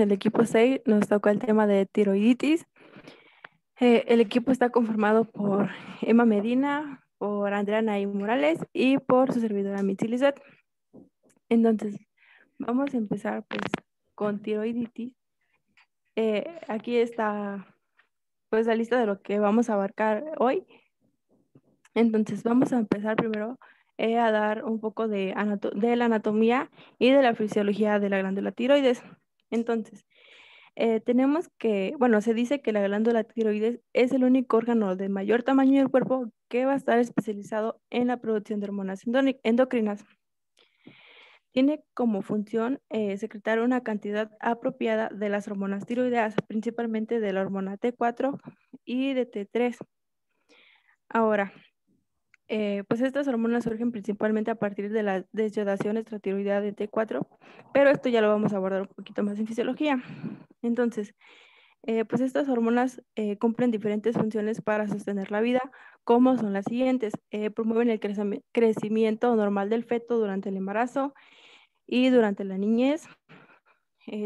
el equipo 6, nos tocó el tema de tiroiditis. El equipo está conformado por Emma Medina, por Andrea Naim Morales y por su servidora Mitzi Lizeth. Entonces, vamos a empezar pues con tiroiditis. Aquí está pues la lista de lo que vamos a abarcar hoy. Entonces, vamos a empezar primero a dar un poco de la anatomía y de la fisiología de la glándula tiroides. Entonces, tenemos que, bueno, se dice que la glándula tiroides es el único órgano de mayor tamaño del cuerpo que va a estar especializado en la producción de hormonas endocrinas. Tiene como función secretar una cantidad apropiada de las hormonas tiroideas, principalmente de la hormona T4 y de T3. Ahora, pues estas hormonas surgen principalmente a partir de la desiodación extratiroidea de T4, pero esto ya lo vamos a abordar un poquito más en fisiología. Entonces, pues estas hormonas cumplen diferentes funciones para sostener la vida, como son las siguientes. Promueven el crecimiento normal del feto durante el embarazo y durante la niñez.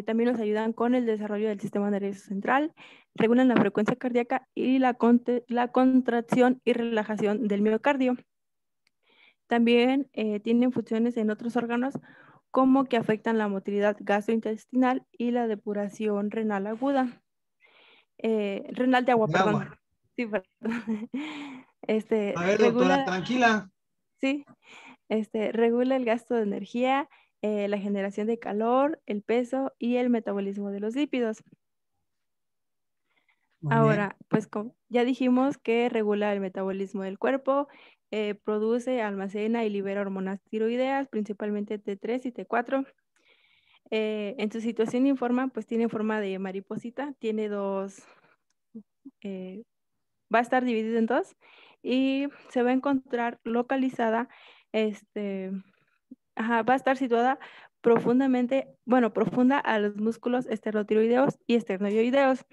También nos ayudan con el desarrollo del sistema nervioso central, regulan la frecuencia cardíaca y la contracción y relajación del miocardio. También tienen funciones en otros órganos como que afectan la motilidad gastrointestinal y la depuración renal aguda. Renal de agua, De perdón. agua. Sí, perdón. A ver, doctora, Regula, tranquila. sí, regula el gasto de energía, la generación de calor, el peso y el metabolismo de los lípidos. Muy bien. Ahora, pues ya dijimos que regula el metabolismo del cuerpo, produce, almacena y libera hormonas tiroideas, principalmente T3 y T4. En su situación informa, pues tiene forma de mariposita, tiene dos, va a estar dividido en dos y se va a encontrar localizada, va a estar situada profundamente, bueno, profunda a los músculos esternotiroideos y esternoioideos.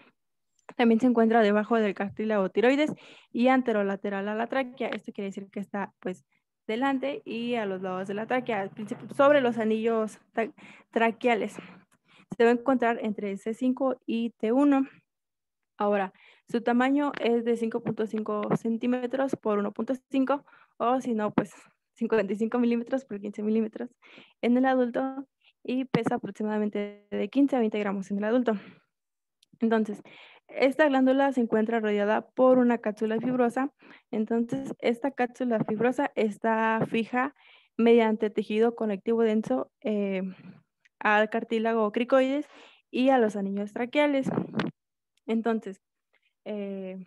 También se encuentra debajo del cartílago tiroides y anterolateral a la tráquea. Esto quiere decir que está pues delante y a los lados de la tráquea, sobre los anillos traqueales. Se va a encontrar entre C5 y T1. Ahora, su tamaño es de 5.5 centímetros por 1.5 o si no, pues 55 milímetros por 15 milímetros en el adulto y pesa aproximadamente de 15 a 20 gramos en el adulto. Entonces, esta glándula se encuentra rodeada por una cápsula fibrosa. Entonces, esta cápsula fibrosa está fija mediante tejido conectivo denso al cartílago cricoides y a los anillos traqueales. Entonces, eh,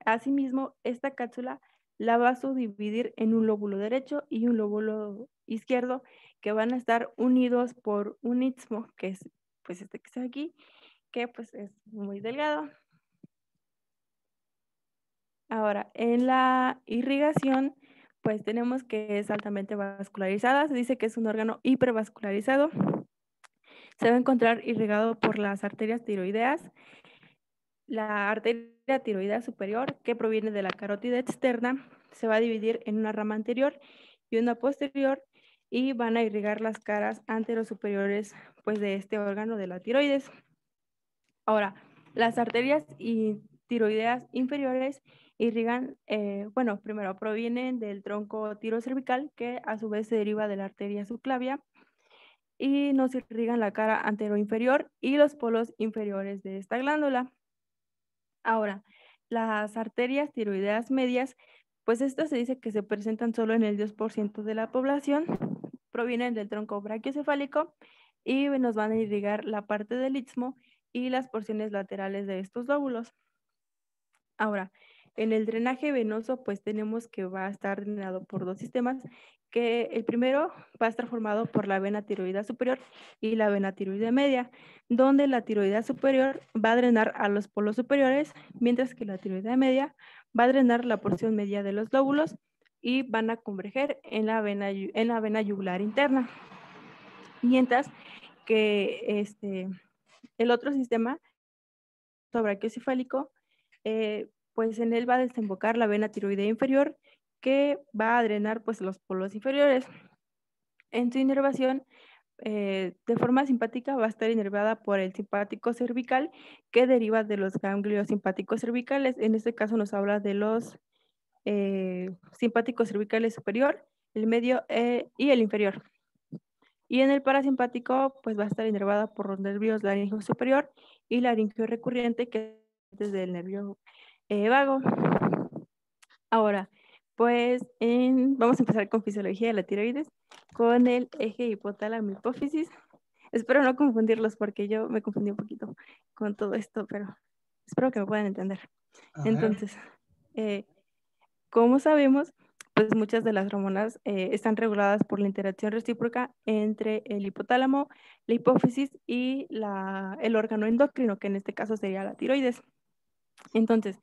asimismo, esta cápsula la va a subdividir en un lóbulo derecho y un lóbulo izquierdo que van a estar unidos por un istmo, que es pues este que está aquí, que pues es muy delgado. Ahora, en la irrigación, pues tenemos que es altamente vascularizada. Se dice que es un órgano hipervascularizado. Se va a encontrar irrigado por las arterias tiroideas. La arteria tiroidea superior, que proviene de la carótida externa, se va a dividir en una rama anterior y una posterior y van a irrigar las caras anterosuperiores pues, de este órgano de la tiroides. Ahora, las arterias tiroideas inferiores irrigan, bueno, primero provienen del tronco tirocervical, que a su vez se deriva de la arteria subclavia, y nos irrigan la cara anteroinferior y los polos inferiores de esta glándula. Ahora, las arterias tiroideas medias, pues estas se dice que se presentan solo en el 10% de la población, provienen del tronco brachiocefálico y nos van a irrigar la parte del istmo y las porciones laterales de estos lóbulos. Ahora, en el drenaje venoso, pues tenemos que va a estar drenado por dos sistemas, que el primero va a estar formado por la vena tiroidea superior y la vena tiroidea media, donde la tiroidea superior va a drenar a los polos superiores, mientras que la tiroidea media va a drenar la porción media de los lóbulos y van a converger en la vena yugular interna. Mientras que el otro sistema, brachiocefálico, pues en él va a desembocar la vena tiroidea inferior que va a drenar pues los polos inferiores. En su inervación de forma simpática va a estar inervada por el simpático cervical que deriva de los ganglios simpáticos cervicales. En este caso nos habla de los simpáticos cervicales superior, el medio y el inferior. Y en el parasimpático pues va a estar inervada por los nervios laríngeo superior y laríngeo recurrente, que es desde el nervio vago. Ahora, pues vamos a empezar con fisiología de la tiroides, con el eje hipotálamo hipófisis. Espero no confundirlos porque yo me confundí un poquito con todo esto, pero espero que me puedan entender. Entonces, como sabemos, pues muchas de las hormonas están reguladas por la interacción recíproca entre el hipotálamo, la hipófisis y el órgano endocrino, que en este caso sería la tiroides. Entonces,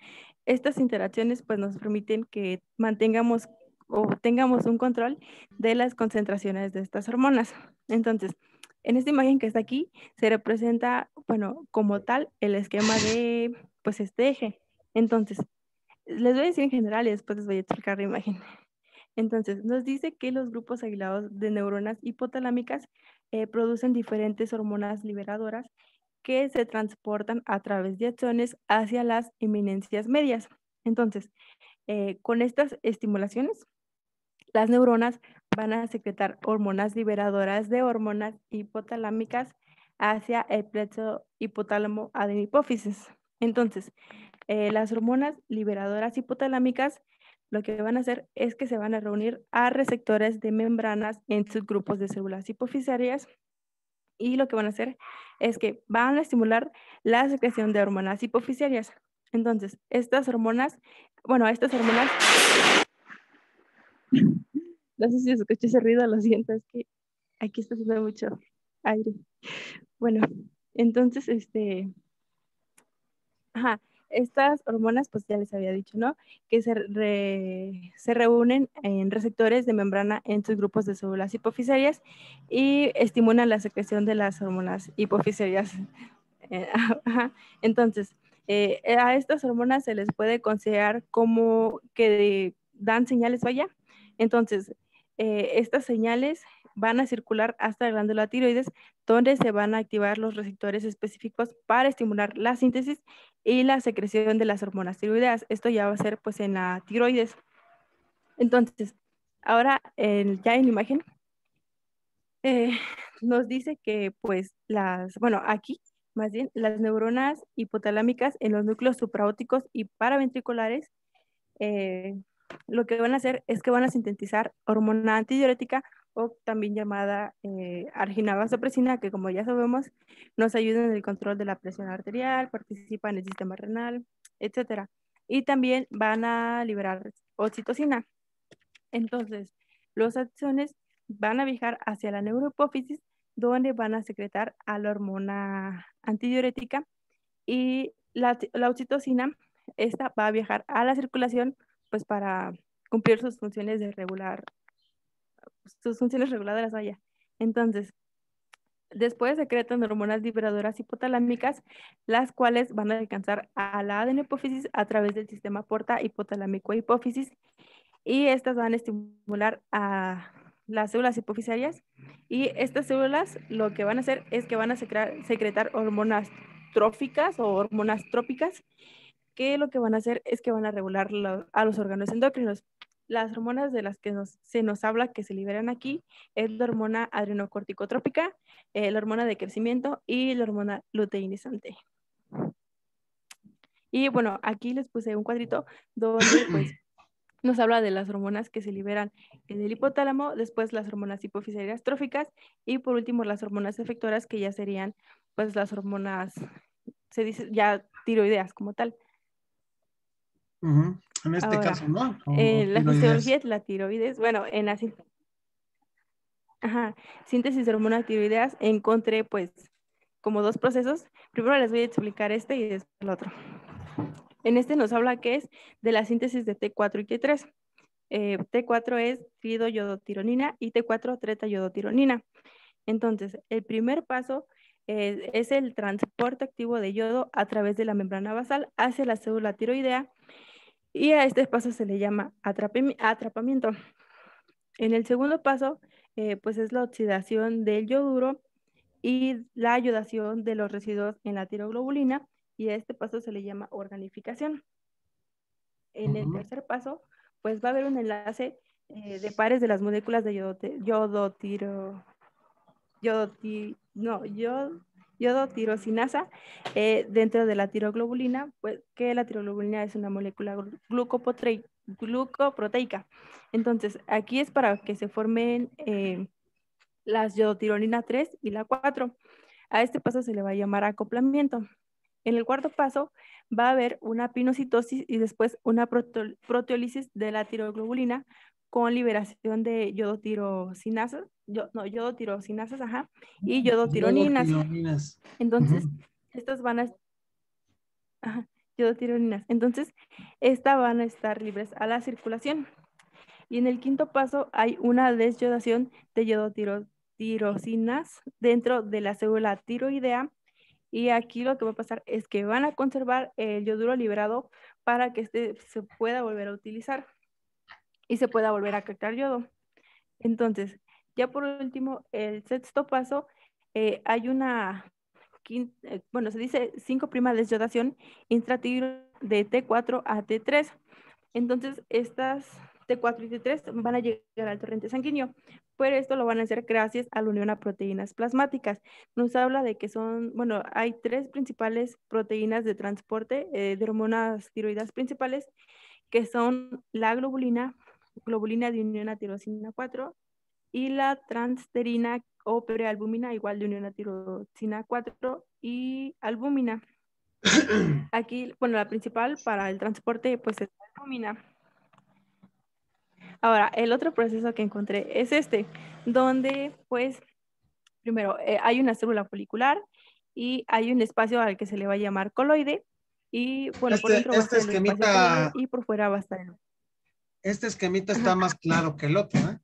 estas interacciones pues nos permiten que mantengamos o tengamos un control de las concentraciones de estas hormonas. Entonces, en esta imagen que está aquí se representa, bueno, como tal el esquema de pues este eje. Entonces, les voy a decir en general y después les voy a explicar la imagen. Entonces, nos dice que los grupos aislados de neuronas hipotalámicas producen diferentes hormonas liberadoras que se transportan a través de axones hacia las eminencias medias. Entonces, con estas estimulaciones, las neuronas van a secretar hormonas liberadoras de hormonas hipotalámicas hacia el plexo hipotálamo adenohipófisis. Entonces, las hormonas liberadoras hipotalámicas lo que van a hacer es que se van a reunir a receptores de membranas en sus grupos de células hipofisarias y lo que van a hacer es que van a estimular la secreción de hormonas hipofisarias. Entonces, estas hormonas, no sé si escuché ese ruido, lo siento, es que aquí está haciendo mucho aire. Bueno, entonces, estas hormonas, pues ya les había dicho, ¿no? Que se reúnen en receptores de membrana en sus grupos de células hipofisarias y estimulan la secreción de las hormonas hipofisarias. Entonces, a estas hormonas se les puede considerar como que dan señales, vaya. Entonces, estas señales van a circular hasta la glándula tiroides, donde se van a activar los receptores específicos para estimular la síntesis y la secreción de las hormonas tiroideas. Esto ya va a ser pues en la tiroides. Entonces, ahora ya en imagen, nos dice que pues aquí más bien las neuronas hipotalámicas en los núcleos supraóticos y paraventriculares lo que van a hacer es que van a sintetizar hormona antidiurética o también llamada arginavasopresina, que como ya sabemos nos ayuda en el control de la presión arterial, participa en el sistema renal, etcétera. Y también van a liberar oxitocina. Entonces, los axones van a viajar hacia la neurohipófisis, donde van a secretar a la hormona antidiurética y la oxitocina, esta va a viajar a la circulación pues para cumplir sus funciones de regular, sus funciones reguladoras, vaya. Entonces, después secretan hormonas liberadoras hipotalámicas, las cuales van a alcanzar a la adenopófisis a través del sistema porta hipotalámico hipófisis y estas van a estimular a las células hipofisarias y estas células lo que van a hacer es que van a secretar hormonas tróficas o hormonas trópicas que lo que van a hacer es que van a regular a los órganos endocrinos. Las hormonas de las que se nos habla que se liberan aquí es la hormona adrenocorticotrópica, la hormona de crecimiento y la hormona luteinizante. Y bueno, aquí les puse un cuadrito donde pues nos habla de las hormonas que se liberan en el hipotálamo, después las hormonas hipofisarias tróficas y por último las hormonas efectoras que ya serían pues las hormonas, se dice ya tiroideas como tal. En este Ahora, caso, ¿no? la fisiología de la tiroides, bueno, en la síntesis de hormonas tiroideas encontré pues como dos procesos. Primero les voy a explicar este y después el otro. En este nos habla que es de la síntesis de T4 y T3. T4 es triiodotironina y T4 tretaiodotironina. Entonces, el primer paso es el transporte activo de yodo a través de la membrana basal hacia la célula tiroidea y a este paso se le llama atrapamiento. En el segundo paso, pues es la oxidación del yoduro y la ayudación de los residuos en la tiroglobulina, y a este paso se le llama organificación. En el tercer paso, pues va a haber un enlace de pares de las moléculas de yodotirosinasa dentro de la tiroglobulina, pues que la tiroglobulina es una molécula glucoproteica. Entonces, aquí es para que se formen las yodotirolina 3 y la 4. A este paso se le va a llamar acoplamiento. En el cuarto paso va a haber una pinocitosis y después una proteólisis de la tiroglobulina con liberación de yodotirosinasas, y yodotironinas. Entonces, estas van a, yodotironinas. Entonces, estas van a estar libres a la circulación. Y en el quinto paso hay una desyodación de yodotirosinas dentro de la célula tiroidea. Y aquí lo que va a pasar es que van a conservar el yoduro liberado para que este se pueda volver a utilizar y se pueda volver a captar yodo. Entonces, ya por último, el sexto paso, hay una, se dice 5' desyodación intratiro de T4 a T3. Entonces, estas T4 y T3 van a llegar al torrente sanguíneo, pero esto lo van a hacer gracias a la unión a proteínas plasmáticas. Nos habla de que hay 3 principales proteínas de transporte de hormonas tiroides principales, que son la globulina de unión a tirosina 4, y la transterina o prealbúmina, igual de unión a tirosina 4 y albúmina. Aquí, la principal para el transporte, pues es la albúmina. Ahora, el otro proceso que encontré es donde, pues, primero hay una célula folicular y hay un espacio al que se le va a llamar coloide, y por dentro va a estar el espacio coloide y por fuera va a estar el... Este esquemita está más claro que el otro, ¿eh?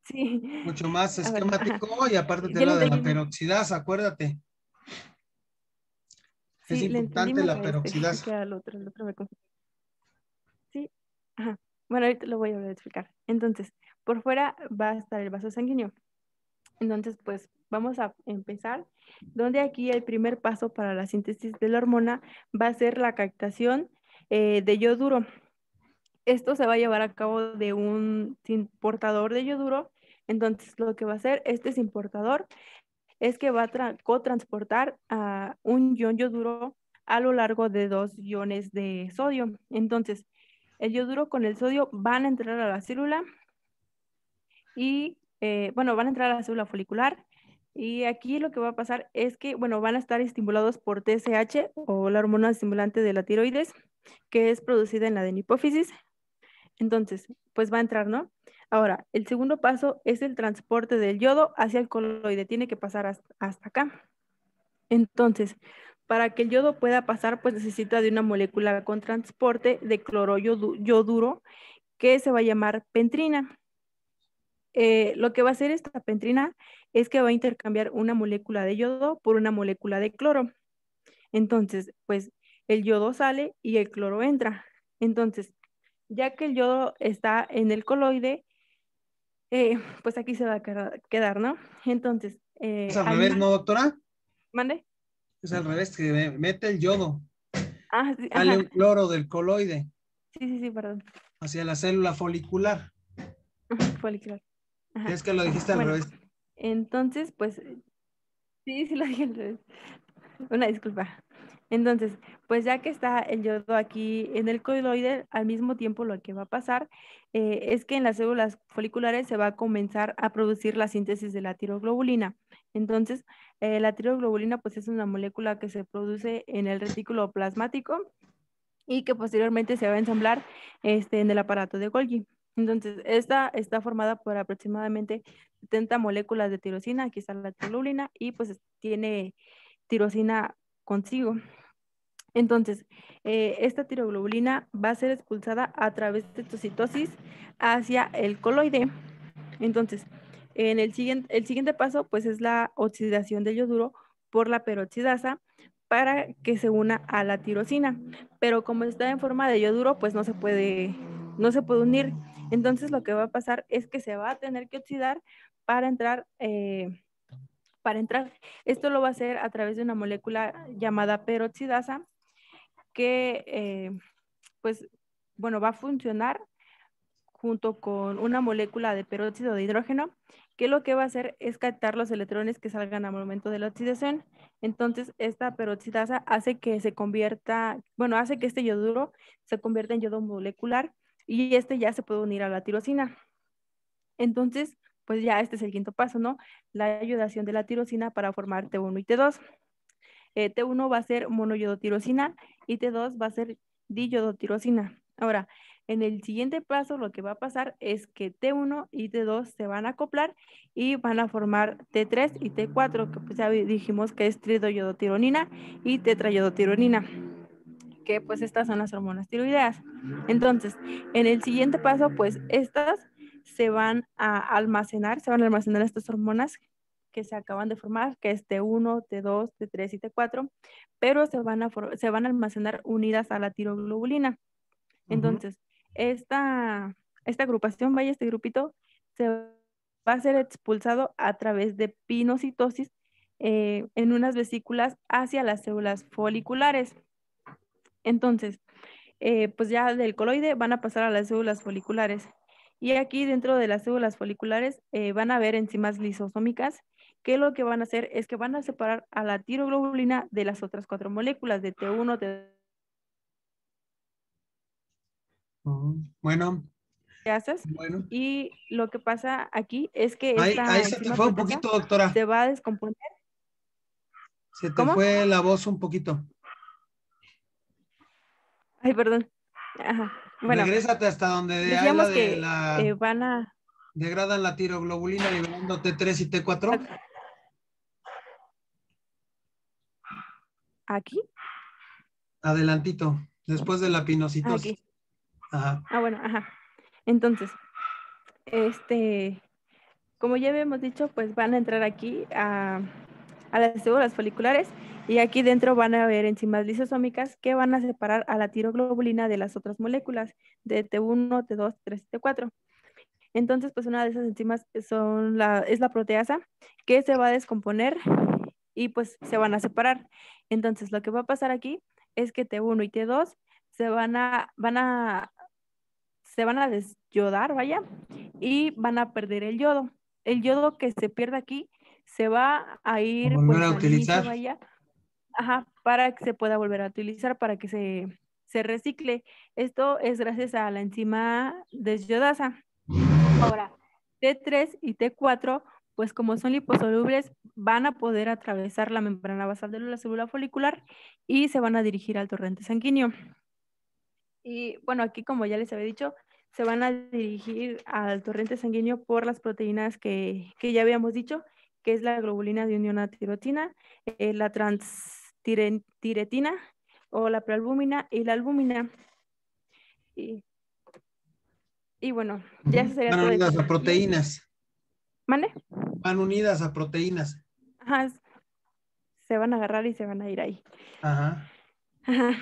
Sí. Mucho más esquemático, y aparte te habla de la peroxidasa, acuérdate. Sí, es importante la peroxidasa. Que el otro me confundí. Sí, bueno, ahorita lo voy a explicar. Entonces, por fuera va a estar el vaso sanguíneo. Entonces, pues vamos a empezar, donde aquí el primer paso para la síntesis de la hormona va a ser la captación de yoduro. Esto se va a llevar a cabo de un importador de yoduro. Entonces, lo que va a hacer este importador es que va a cotransportar a un ion yoduro a lo largo de 2 iones de sodio. Entonces, el yoduro con el sodio van a entrar a la célula y, van a entrar a la célula folicular. Y aquí lo que va a pasar es que, van a estar estimulados por TSH, o la hormona estimulante de la tiroides, que es producida en la adenipófisis. Entonces, pues va a entrar, ¿no? Ahora, el segundo paso es el transporte del yodo hacia el coloide. Tiene que pasar hasta acá. Entonces, para que el yodo pueda pasar, pues necesita de una molécula con transporte de cloro yoduro, que se va a llamar pentrina. Lo que va a hacer esta pentrina es que va a intercambiar una molécula de yodo por una molécula de cloro. Entonces, pues el yodo sale y el cloro entra. Entonces, ya que el yodo está en el coloide, pues aquí se va a quedar, ¿no? Entonces, es al revés, ¿no, doctora? ¿Mande? Es al revés, que mete el yodo. Sí, sale un cloro del coloide. Sí, perdón. Hacia la célula folicular. Folicular. Es que lo dijiste al revés. Entonces, pues, sí, lo dije al revés. Una disculpa. Entonces, pues ya que está el yodo aquí en el coloide, al mismo tiempo lo que va a pasar es que en las células foliculares se va a comenzar a producir la síntesis de la tiroglobulina. Entonces, la tiroglobulina pues es una molécula que se produce en el retículo plasmático y que posteriormente se va a ensamblar en el aparato de Golgi. Entonces, esta está formada por aproximadamente 70 moléculas de tirosina. Aquí está la tiroglobulina y pues tiene tirosina consigo. Entonces, esta tiroglobulina va a ser expulsada a través de citocitosis hacia el coloide. Entonces, el siguiente paso pues es la oxidación del yoduro por la peroxidasa para que se una a la tirosina. Pero como está en forma de yoduro, pues no se puede unir. Entonces lo que va a pasar es que se va a tener que oxidar para entrar. Esto lo va a hacer a través de una molécula llamada peroxidasa que, pues, bueno, va a funcionar junto con una molécula de peróxido de hidrógeno, que lo que va a hacer es captar los electrones que salgan al momento de la oxidación. Entonces, esta peroxidasa hace que se convierta, bueno, hace que este yoduro se convierta en yodo molecular y este ya se puede unir a la tirosina. Entonces, pues ya este es el quinto paso, ¿no? La ayudación de la tirosina para formar T1 y T2. T1 va a ser monoyodotirosina y T2 va a ser diyodotirosina. Ahora, en el siguiente paso lo que va a pasar es que T1 y T2 se van a acoplar y van a formar T3 y T4, que pues ya dijimos que es tridoyodotironina y tetrayodotironina, que pues estas son las hormonas tiroideas. Entonces, en el siguiente paso, pues estas se van a almacenar estas hormonas que se acaban de formar, que es T1, T2, T3 y T4, pero se van a almacenar unidas a la tiroglobulina. Entonces, esta agrupación, vaya, este grupito, se va a ser expulsado a través de pinocitosis en unas vesículas hacia las células foliculares. Entonces, pues ya del coloide van a pasar a las células foliculares. Y aquí dentro de las células foliculares van a haber enzimas lisosómicas que lo que van a hacer es que van a separar a la tiroglobulina de las otras 4 moléculas de T1, T2. Bueno, Bueno. Y lo que pasa aquí es que ahí se te fue un poquito, doctora. Se va a descomponer. Se te fue la voz un poquito. Ay, perdón. Ajá. Bueno, regrésate hasta donde decíamos que van a... degradan la tiroglobulina liberando T3 y T4. ¿Aquí? Adelantito, después de la pinocitosis. Aquí. Ajá. Bueno, ajá. Entonces, como ya habíamos dicho, pues van a entrar aquí a las células foliculares y aquí dentro van a haber enzimas lisosómicas que van a separar a la tiroglobulina de las otras moléculas de T1, T2, T3 y T4. Entonces, pues una de esas enzimas es la proteasa que se va a descomponer y pues se van a separar. Entonces, lo que va a pasar aquí es que T1 y T2 se van a desyodar, vaya, y van a perder el yodo. El yodo que se pierde aquí se va a ir volver a utilizar. Inicio, vaya, para que se pueda volver a utilizar, para que se recicle. Esto es gracias a la enzima desyodasa. Ahora, T3 y T4, pues como son liposolubles, van a poder atravesar la membrana basal de la célula folicular y se van a dirigir al torrente sanguíneo. Y bueno, aquí como ya les había dicho, se van a dirigir al torrente sanguíneo por las proteínas que ya habíamos dicho, que es la globulina de unión a tirotina, la transtiretina o la prealbúmina y la albúmina. Y bueno, ya eso sería van todo. unidas a proteínas. ¿Mande? Van unidas a proteínas. Ajá, se van a agarrar y se van a ir ahí. Ajá. Ajá.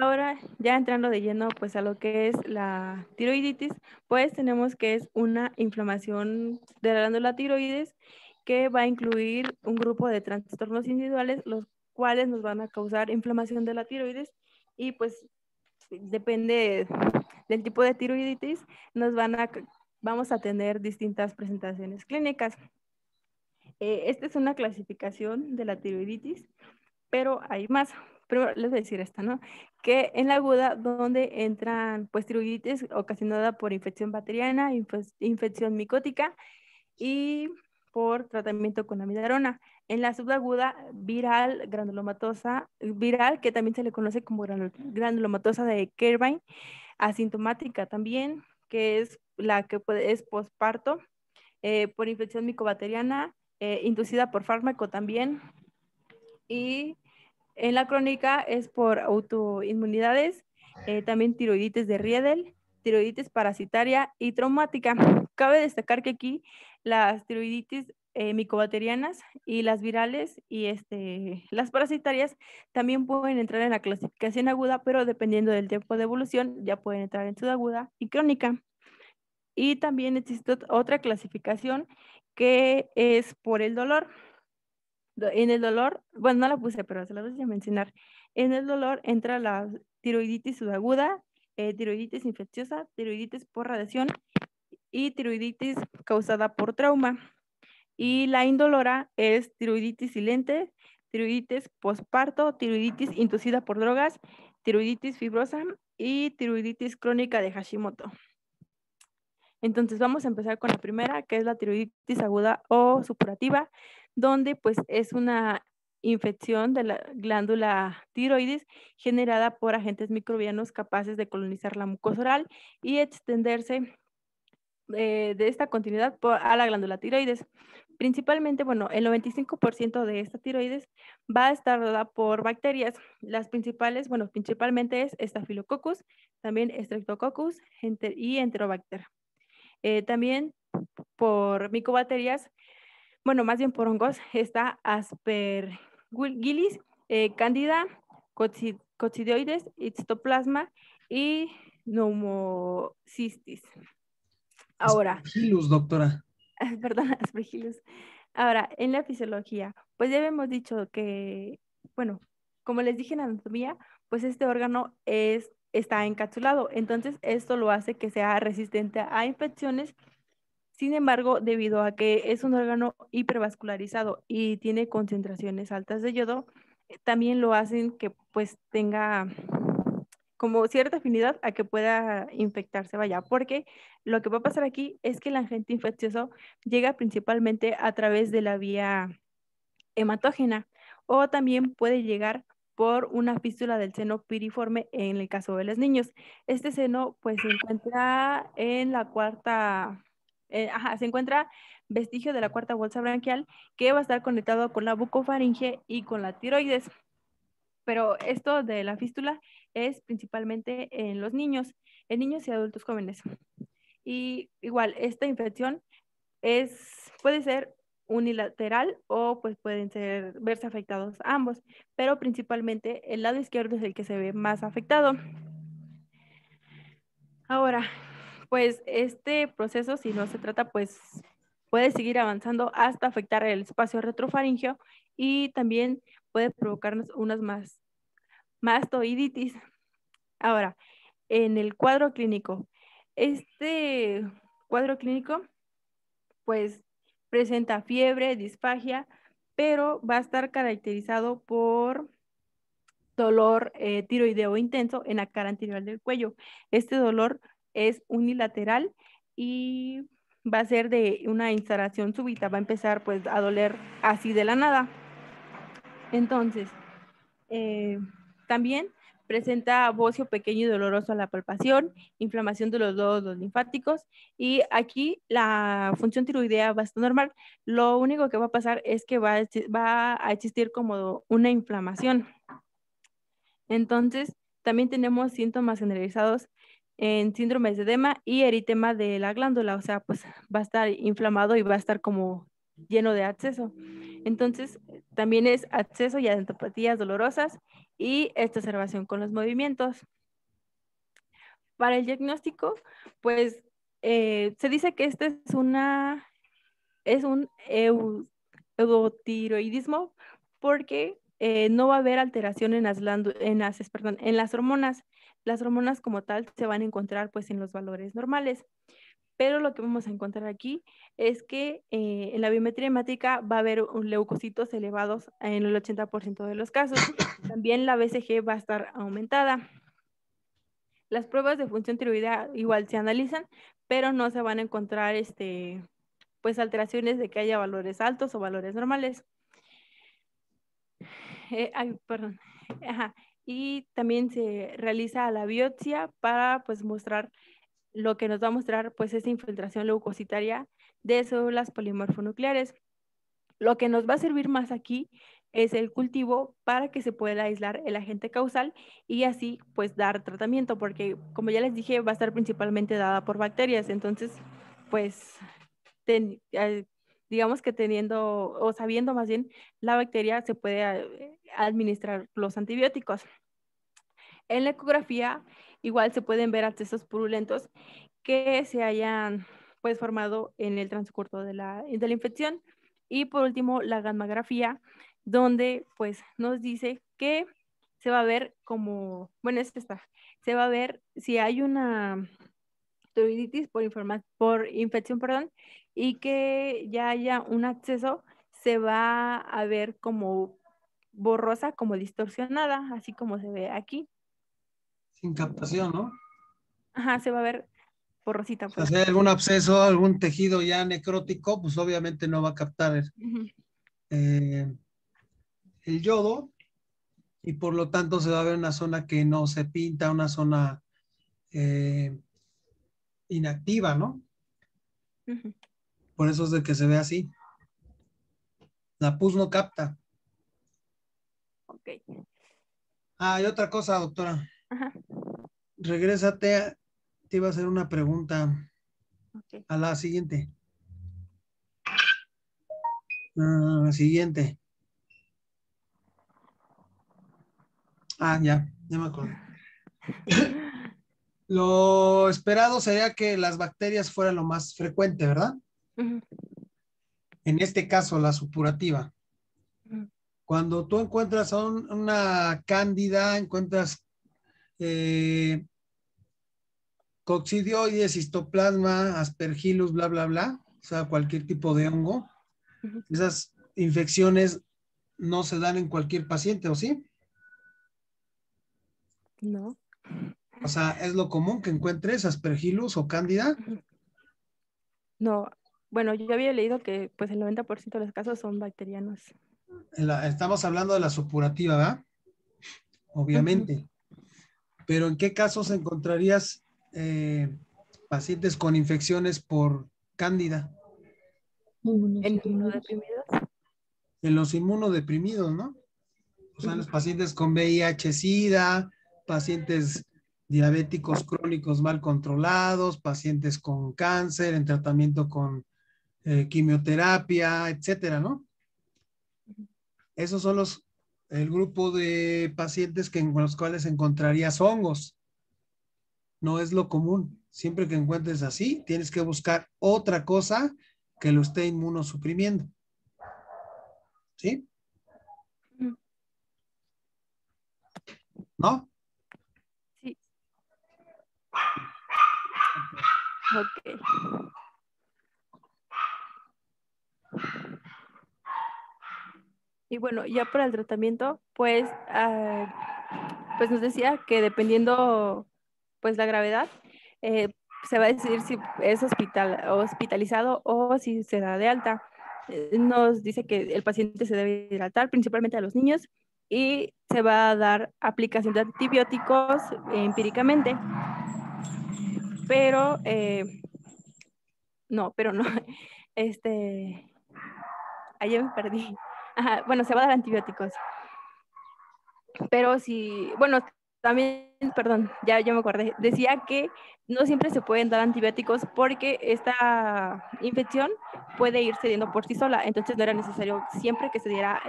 Ahora, ya entrando de lleno pues a lo que es la tiroiditis, pues tenemos que es una inflamación de la glándula tiroides que va a incluir un grupo de trastornos individuales, los cuales nos van a causar inflamación de la tiroides y pues depende del tipo de tiroiditis, vamos a tener distintas presentaciones clínicas. Esta es una clasificación de la tiroiditis, pero hay más. Pero les voy a decir esta, ¿no? Que en la aguda, donde entran pues tiroiditis ocasionada por infección bacteriana, infección micótica y por tratamiento con amidarona. En la subaguda, viral, granulomatosa, viral, que también se le conoce como granulomatosa de Kerbein, asintomática también, que es la que es posparto, por infección micobacteriana, inducida por fármaco también, y en la crónica es por autoinmunidades, también tiroiditis de Riedel, tiroiditis parasitaria y traumática. Cabe destacar que aquí las tiroiditis micobacterianas y las virales y las parasitarias también pueden entrar en la clasificación aguda, pero dependiendo del tiempo de evolución ya pueden entrar en subaguda y crónica. Y también existe otra clasificación que es por el dolor. En el dolor, bueno, no la puse, pero se la voy a mencionar. En el dolor entra la tiroiditis subaguda, tiroiditis infecciosa, tiroiditis por radiación y tiroiditis causada por trauma. Y la indolora es tiroiditis silente, tiroiditis postparto, tiroiditis inducida por drogas, tiroiditis fibrosa y tiroiditis crónica de Hashimoto. Entonces vamos a empezar con la primera, que es la tiroiditis aguda o supurativa, donde pues es una infección de la glándula tiroides generada por agentes microbianos capaces de colonizar la mucosa oral y extenderse de esta continuidad a la glándula tiroides. Principalmente, bueno, el 95% de esta tiroides va a estar dada por bacterias. Las principales, bueno, principalmente es Staphylococcus, también Streptococcus y Enterobacter. También por micobacterias, bueno, más bien por hongos, está Aspergillus, Candida, Coccidioides, Histoplasma y Pneumocystis. Ahora. Aspergillus, doctora. Perdón, Aspergillus. Ahora, en la fisiología, pues ya habíamos dicho que, bueno, como les dije en anatomía, pues este órgano está encapsulado, entonces esto lo hace que sea resistente a infecciones. Sin embargo, debido a que es un órgano hipervascularizado y tiene concentraciones altas de yodo, también lo hacen que pues tenga como cierta afinidad a que pueda infectarse, vaya, porque lo que va a pasar aquí es que el agente infeccioso llega principalmente a través de la vía hematógena o también puede llegar por una fístula del seno piriforme en el caso de los niños. Este seno pues se encuentra en la cuarta, se encuentra vestigio de la cuarta bolsa branquial que va a estar conectado con la bucofaringe y con la tiroides. Pero esto de la fístula es principalmente en los niños, en niños y adultos jóvenes. Y igual, esta infección puede ser unilateral o pues pueden verse afectados ambos, pero principalmente el lado izquierdo es el que se ve más afectado. Ahora, pues este proceso, si no se trata, pues puede seguir avanzando hasta afectar el espacio retrofaringeo y también puede provocarnos unas mastoiditis. Ahora, en el cuadro clínico, este cuadro clínico pues presenta fiebre, disfagia, pero va a estar caracterizado por dolor tiroideo intenso en la cara anterior del cuello. Este dolor es unilateral y va a ser de una instalación súbita, va a empezar pues a doler así de la nada. Entonces, también presenta bocio pequeño y doloroso a la palpación, inflamación de los nodos linfáticos y aquí la función tiroidea va a estar normal. Lo único que va a pasar es que va a existir como una inflamación. Entonces, también tenemos síntomas generalizados en síndromes de edema y eritema de la glándula, o sea, pues va a estar inflamado y va a estar como lleno de absceso. Entonces, también es absceso y adenopatías dolorosas y exacerbación con los movimientos. Para el diagnóstico, pues se dice que este es un eudotiroidismo porque no va a haber alteración en las hormonas. Las hormonas como tal se van a encontrar pues en los valores normales. Pero lo que vamos a encontrar aquí es que en la biometría hemática va a haber leucocitos elevados en el 80% de los casos. También la BCG va a estar aumentada. Las pruebas de función tiroidea igual se analizan, pero no se van a encontrar pues alteraciones de que haya valores altos o valores normales. Perdón. Ajá. Y también se realiza la biopsia para pues mostrar lo que nos va a mostrar pues esa infiltración leucocitaria de células polimorfonucleares. Lo que nos va a servir más aquí es el cultivo para que se pueda aislar el agente causal y así pues dar tratamiento, porque como ya les dije va a estar principalmente dada por bacterias, entonces pues digamos que teniendo o sabiendo más bien la bacteria se puede administrar los antibióticos. En la ecografía igual se pueden ver abscesos purulentos que se hayan pues formado en el transcurso de la infección. Y por último, la gammagrafía, donde pues nos dice que se va a ver como, bueno, se va a ver si hay una tiroiditis por infección, perdón, y que ya haya un acceso, se va a ver como borrosa, como distorsionada, así como se ve aquí. Sin captación, ¿no? Ajá, se va a ver borrosita, O sea, pues. si hay algún absceso, algún tejido ya necrótico, pues obviamente no va a captar eh, el yodo y por lo tanto se va a ver una zona que no se pinta, una zona eh, inactiva, ¿no? Ujú. Por eso es de que se ve así. La pus no capta. Ok. Ah, y otra cosa, doctora. Ajá. Regrésate, te iba a hacer una pregunta Ok. a la siguiente. Siguiente. Ah, ya me acuerdo. Lo esperado sería que las bacterias fueran lo más frecuente, ¿verdad? Ujú, En este caso, la supurativa. ujú. Cuando tú encuentras una cándida, encuentras eh, coccidioides, histoplasma, aspergillus, bla, bla, bla, o sea, cualquier tipo de hongo, Ujú. esas infecciones no se dan en cualquier paciente, ¿o sí? No. O sea, es lo común que encuentres aspergillus o cándida. Ujú. No. Bueno, yo había leído que pues el 90% de los casos son bacterianos. Estamos hablando de la supurativa, ¿verdad? Ujú. Obviamente. Pero ¿en qué casos encontrarías pacientes con infecciones por cándida? En Inmunosuprimidos. inmunodeprimidos. En los inmunodeprimidos, ¿no? O sea, en Ujú. los pacientes con VIH-Sida, pacientes diabéticos crónicos mal controlados, pacientes con cáncer en tratamiento con quimioterapia, etcétera, ¿no? Esos son el grupo de pacientes con los cuales encontrarías hongos. No es lo común. Siempre que encuentres así, tienes que buscar otra cosa que lo esté inmunosuprimiendo. ¿Sí? Ujú. ¿No? Sí. Ok. Y bueno, ya para el tratamiento, pues, pues nos decía que dependiendo pues la gravedad, se va a decidir si es hospitalizado o si se da de alta. Nos dice que el paciente se debe hidratar, principalmente a los niños, y se va a dar aplicación de antibióticos empíricamente, pero no, este, ayer me perdí. Ajá, bueno, se va a dar antibióticos. Pero sí, bueno, también, perdón, ya me acordé, decía que no siempre se pueden dar antibióticos porque esta infección puede ir cediendo por sí sola, entonces no era necesario siempre que se diera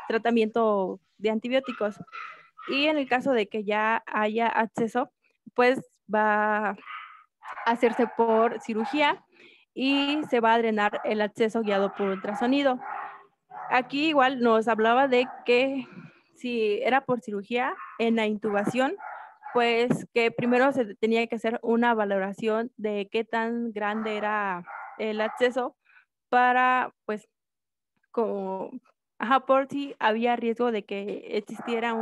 tratamiento de antibióticos. Y en el caso de que ya haya acceso, pues va a hacerse por cirugía y se va a drenar el acceso guiado por ultrasonido. Aquí igual nos hablaba de que si era por cirugía en la intubación, pues que primero se tenía que hacer una valoración de qué tan grande era el acceso para, pues, como, ajá, por si había riesgo de que existiera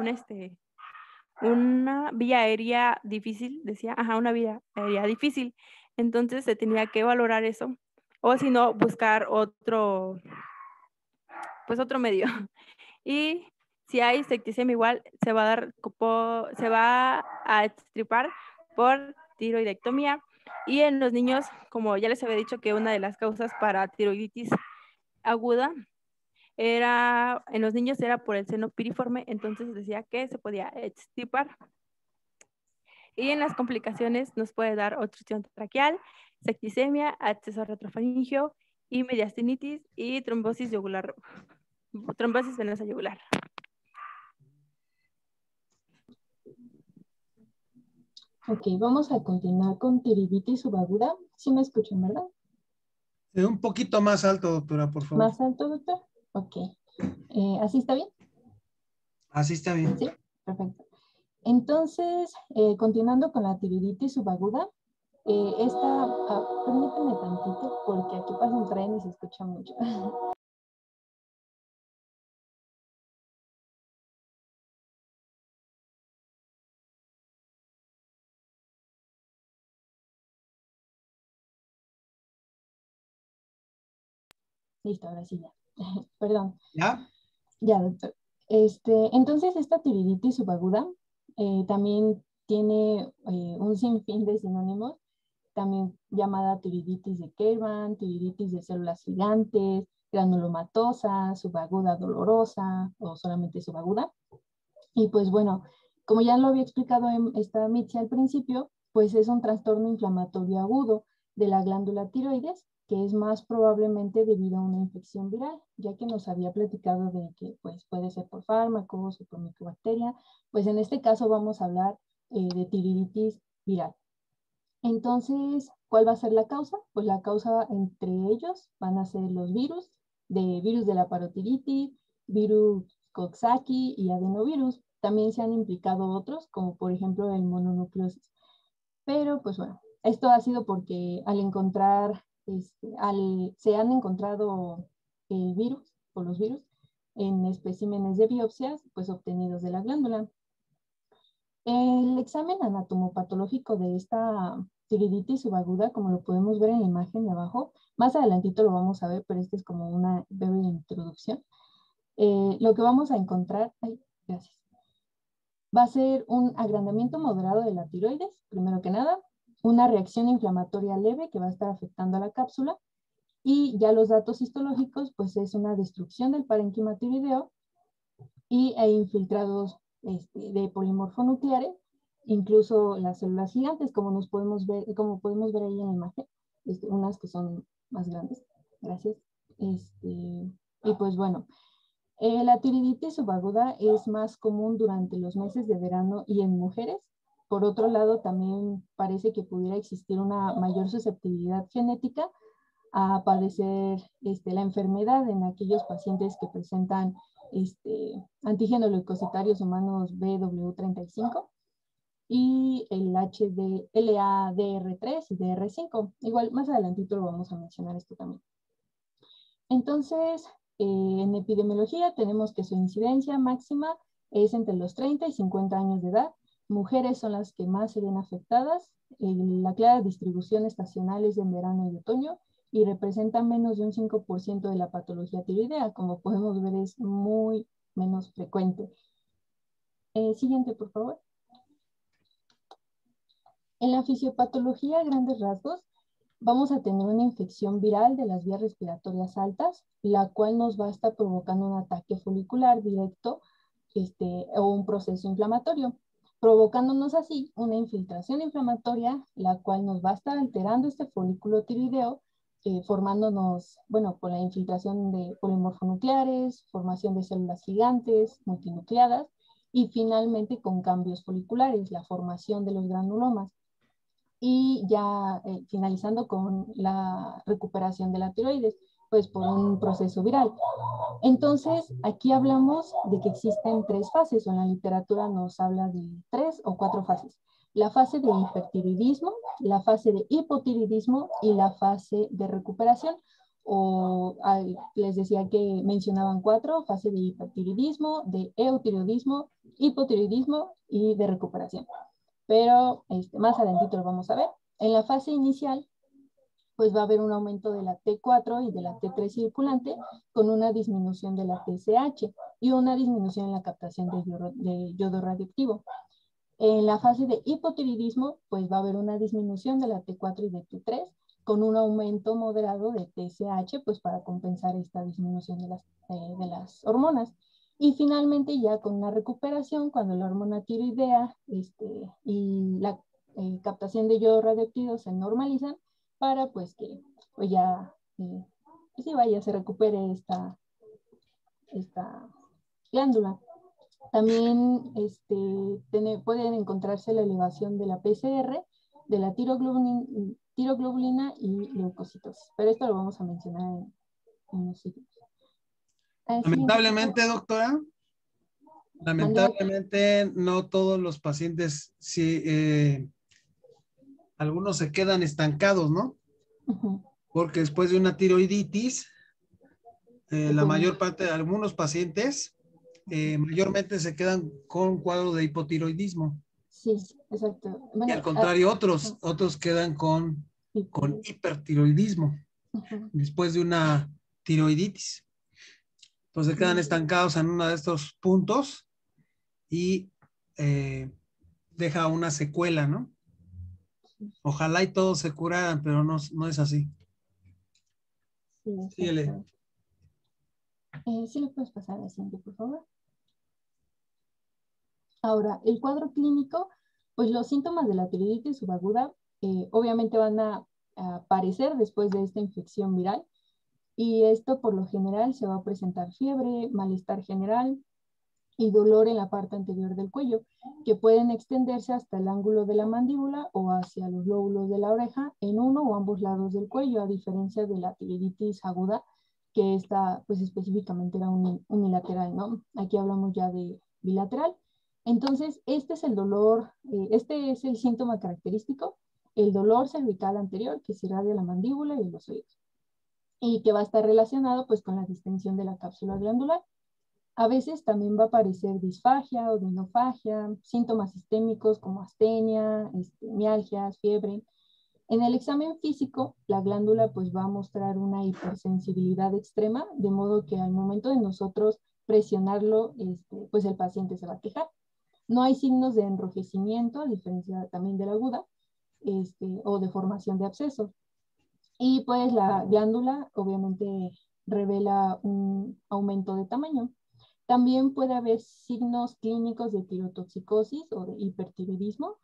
una vía aérea difícil, decía, ajá, una vía aérea difícil. Entonces se tenía que valorar eso, o si no, buscar otro medio. Y si hay septicemia igual, se va a extirpar por tiroidectomía. Y en los niños, como ya les había dicho que una de las causas para tiroiditis aguda en los niños era por el seno piriforme, entonces decía que se podía extirpar. Y en las complicaciones nos puede dar obstrucción traqueal, septicemia, acceso retrofaringio y mediastinitis y trombosis venosa yugular. Ok, vamos a continuar con tiroiditis subaguda. ¿Sí me escuchan, verdad? Un poquito más alto, doctora, por favor. ¿Más alto, doctor? Ok. ¿Así está bien? Así está bien. Sí, perfecto. Entonces, continuando con la tiroiditis subaguda, permítame tantito porque aquí pasa un tren y se escucha mucho. Listo, ahora sí ya. Perdón. ¿Ya? Ya, doctor. Entonces, esta tiroiditis subaguda también tiene un sinfín de sinónimos, también llamada tiroiditis de Kerman, tiroiditis de células gigantes, granulomatosa, subaguda dolorosa o solamente subaguda. Y pues bueno, como ya lo había explicado en esta Mitzi al principio, pues es un trastorno inflamatorio agudo de la glándula tiroides, que es más probablemente debido a una infección viral, ya que nos había platicado de que pues, puede ser por fármacos o por micobacteria. Pues en este caso vamos a hablar de tiroiditis viral. Entonces, ¿cuál va a ser la causa? Pues la causa entre ellos van a ser los virus de la parotiditis, virus Coxsackie y adenovirus. También se han implicado otros, como por ejemplo el mononucleosis. Pero pues bueno, esto ha sido porque se han encontrado el virus o los virus en especímenes de biopsias pues obtenidos de la glándula. El examen anatomopatológico de esta tiroiditis subaguda, como lo podemos ver en la imagen de abajo, más adelantito lo vamos a ver, pero este es como una breve introducción. Lo que vamos a encontrar, gracias, va a ser un agrandamiento moderado de la tiroides, primero que nada, una reacción inflamatoria leve que va a estar afectando a la cápsula, y ya los datos histológicos, pues es una destrucción del parénquima tiroideo e infiltrados de polimorfonucleares, incluso las células gigantes, como podemos ver ahí en la imagen, unas que son más grandes. Gracias. Y pues bueno, la tiroiditis subaguda es más común durante los meses de verano y en mujeres. Por otro lado, también parece que pudiera existir una mayor susceptibilidad genética a padecer la enfermedad en aquellos pacientes que presentan antígenos leucocitarios humanos BW35 y el LADR3 y DR5. Igual más adelantito lo vamos a mencionar esto también. Entonces, en epidemiología tenemos que su incidencia máxima es entre los 30 y 50 años de edad. Mujeres son las que más se ven afectadas. La clara distribución estacional es en verano y otoño y representa menos de un 5% de la patología tiroidea. Como podemos ver, es muy menos frecuente. Siguiente, por favor. En la fisiopatología a grandes rasgos, vamos a tener una infección viral de las vías respiratorias altas, la cual nos va a estar provocando un ataque folicular directo o un proceso inflamatorio, provocándonos así una infiltración inflamatoria, la cual nos va a estar alterando este folículo tiroideo, formándonos, bueno, con la infiltración de polimorfonucleares, formación de células gigantes, multinucleadas, y finalmente con cambios foliculares, la formación de los granulomas. Y ya finalizando con la recuperación de la tiroides, pues por un proceso viral. Entonces, aquí hablamos de que existen 3 fases, o en la literatura nos habla de 3 o 4 fases. La fase de hipertiroidismo, la fase de hipotiroidismo y la fase de recuperación. Les decía que mencionaban 4, fase de hipertiroidismo, de eutiroidismo, hipotiroidismo y de recuperación. Pero más adelantito lo vamos a ver. En la fase inicial, pues va a haber un aumento de la T4 y de la T3 circulante con una disminución de la TSH y una disminución en la captación de yodo radioactivo. En la fase de hipotiroidismo, pues va a haber una disminución de la T4 y de T3 con un aumento moderado de TSH, pues para compensar esta disminución de las hormonas. Y finalmente ya con una recuperación, cuando la hormona tiroidea y la captación de yodo radioactivo se normalizan para pues que pues ya pues sí, vaya, se recupere esta glándula. También pueden encontrarse la elevación de la PCR, de la tiroglobulina y leucocitosis. Pero esto lo vamos a mencionar en los siguientes. Lamentablemente, doctora, lamentablemente no todos los pacientes, sí, algunos se quedan estancados, ¿no? Porque después de una tiroiditis, la mayor parte de algunos pacientes mayormente se quedan con cuadro de hipotiroidismo. Sí, exacto. Bueno, y al contrario, otros quedan con hipertiroidismo después de una tiroiditis. Entonces quedan estancados en uno de estos puntos y deja una secuela, ¿no? Ojalá y todos se curaran, pero no es así. Sí, síguele. ¿Sí le puedes pasar al siguiente, por favor? Ahora, el cuadro clínico, pues los síntomas de la tiroiditis subaguda obviamente van a aparecer después de esta infección viral, y esto por lo general se va a presentar fiebre, malestar general y dolor en la parte anterior del cuello, que pueden extenderse hasta el ángulo de la mandíbula o hacia los lóbulos de la oreja en uno o ambos lados del cuello, a diferencia de la tiroiditis aguda, que esta pues específicamente era unilateral, ¿no? Aquí hablamos ya de bilateral. Entonces, este es el dolor, este es el síntoma característico, el dolor cervical anterior que se irradia la mandíbula y los oídos, y que va a estar relacionado pues con la distensión de la cápsula glandular. A veces también va a aparecer disfagia o dinofagia, síntomas sistémicos como astenia, mialgias, fiebre. En el examen físico, la glándula pues va a mostrar una hipersensibilidad extrema, de modo que al momento de nosotros presionarlo, pues el paciente se va a quejar. No hay signos de enrojecimiento, a diferencia también de la aguda, o de formación de abscesos. Y pues la glándula obviamente revela un aumento de tamaño. También puede haber signos clínicos de tirotoxicosis o de hipertiroidismo,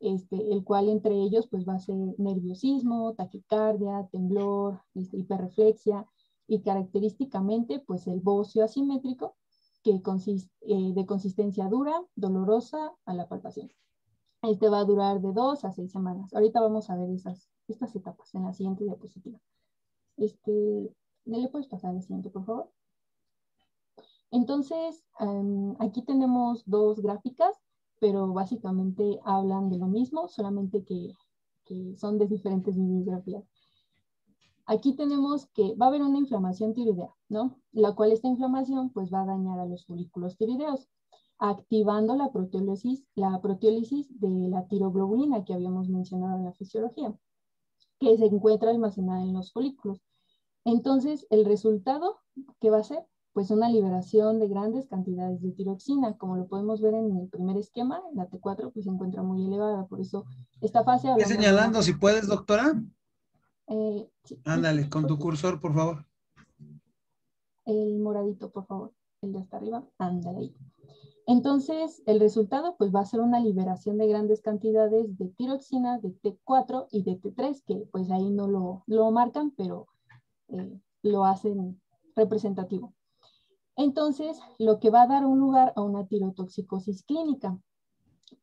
el cual entre ellos pues va a ser nerviosismo, taquicardia, temblor, hiperreflexia, y característicamente pues el bocio asimétrico que consiste de consistencia dura, dolorosa a la palpación. Este va a durar de 2 a 6 semanas. Ahorita vamos a ver estas etapas en la siguiente diapositiva. ¿Le puedes pasar al siguiente, por favor? Entonces, aquí tenemos dos gráficas, pero básicamente hablan de lo mismo, solamente que son de diferentes bibliografías. Aquí tenemos que va a haber una inflamación tiroidea, ¿no? La cual esta inflamación pues va a dañar a los folículos tiroideos, activando la proteólisis de la tiroglobulina que habíamos mencionado en la fisiología, que se encuentra almacenada en los folículos. Entonces, el resultado, ¿qué va a ser? Pues una liberación de grandes cantidades de tiroxina, como lo podemos ver en el primer esquema, la T4 pues se encuentra muy elevada, por eso esta fase Estoy hablamos señalando, si puedes, doctora. Sí, Ándale, con tu cursor, por favor. el moradito, por favor, el de hasta arriba, ándale ahí. Entonces, el resultado pues va a ser una liberación de grandes cantidades de tiroxina, de T4 y de T3, que pues ahí no lo marcan, pero lo hacen representativo. Entonces, lo que va a dar un lugar a una tirotoxicosis clínica.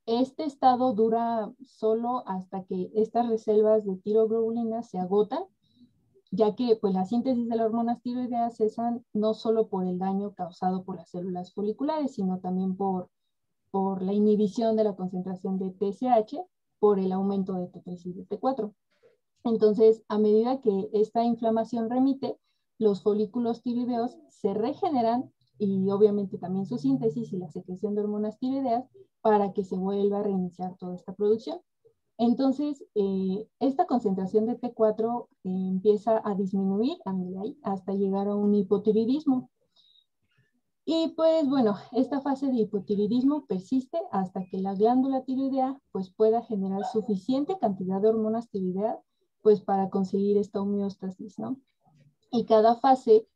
Este estado dura solo hasta que estas reservas de tiroglobulina se agotan, ya que pues, la síntesis de las hormonas tiroideas cesan no solo por el daño causado por las células foliculares, sino también por la inhibición de la concentración de TSH, por el aumento de T3 y de T4. Entonces, a medida que esta inflamación remite, los folículos tiroideos se regeneran y obviamente también su síntesis y la secreción de hormonas tiroideas para que se vuelva a reiniciar toda esta producción. Entonces, esta concentración de T4 empieza a disminuir hasta llegar a un hipotiroidismo. Y pues bueno, esta fase de hipotiroidismo persiste hasta que la glándula tiroidea pues pueda generar suficiente cantidad de hormonas tiroideas pues para conseguir esta homeostasis, ¿no? Y cada fase,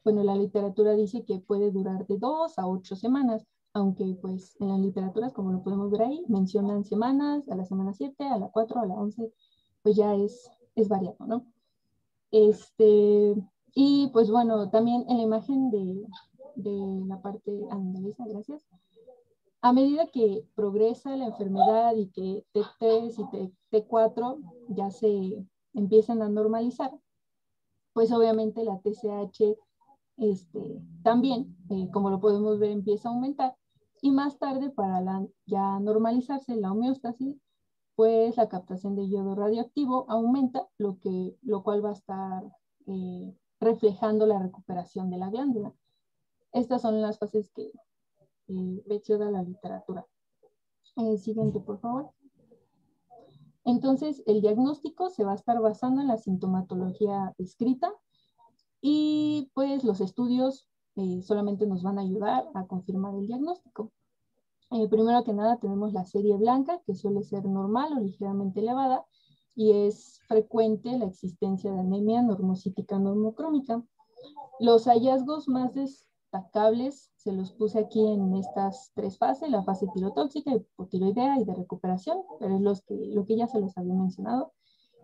bueno, la literatura dice que puede durar de 2 a 8 semanas, aunque pues en las literaturas, como lo podemos ver ahí, mencionan semanas, a la semana 7, a la 4, a la 11, pues ya es variado, ¿no? Y pues bueno, también en la imagen de la parte andaluza, gracias. A medida que progresa la enfermedad y que T3 y T4 ya se empiezan a normalizar, pues obviamente la TSH también, como lo podemos ver, empieza a aumentar. Y más tarde, para ya normalizarse la homeostasis, pues la captación de yodo radioactivo aumenta, lo cual va a estar reflejando la recuperación de la glándula. Estas son las fases que menciona la literatura. Siguiente, por favor. Entonces, el diagnóstico se va a estar basando en la sintomatología descrita y pues los estudios solamente nos van a ayudar a confirmar el diagnóstico. Primero que nada tenemos la serie blanca, que suele ser normal o ligeramente elevada, y es frecuente la existencia de anemia normocítica normocrómica. Los hallazgos más destacables se los puse aquí en estas tres fases, la fase tirotóxica, hipotiroidea y de recuperación, pero es lo que ya se los había mencionado.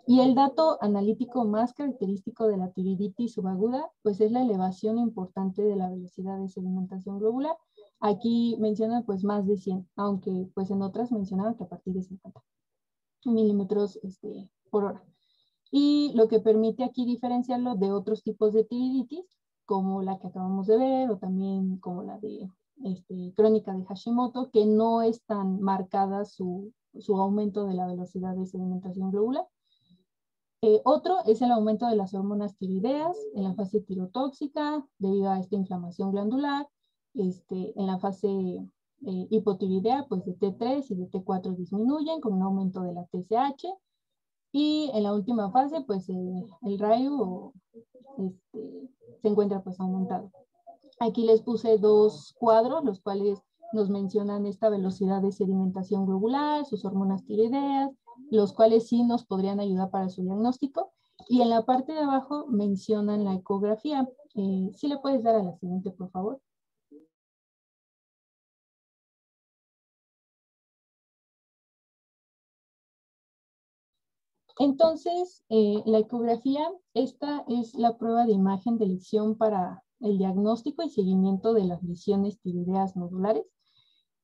Y el dato analítico más característico de la tiroiditis subaguda, pues es la elevación importante de la velocidad de sedimentación globular. Aquí mencionan pues más de 100, aunque pues en otras mencionaban que a partir de 50 milímetros por hora. Y lo que permite aquí diferenciarlo de otros tipos de tiroiditis, como la que acabamos de ver, o también como la de crónica de Hashimoto, que no es tan marcada su aumento de la velocidad de sedimentación globular. Otro es el aumento de las hormonas tiroideas en la fase tirotóxica debido a esta inflamación glandular. En la fase hipotiroidea, pues de T3 y de T4 disminuyen con un aumento de la TSH. Y en la última fase, pues el rayo se encuentra pues aumentado. Aquí les puse dos cuadros, los cuales nos mencionan esta velocidad de sedimentación globular, sus hormonas tiroideas, los cuales sí nos podrían ayudar para su diagnóstico. Y en la parte de abajo mencionan la ecografía. ¿Sí le puedes dar a la siguiente, por favor? Entonces, la ecografía, esta es la prueba de imagen de lesión para el diagnóstico y seguimiento de las lesiones tiroideas nodulares.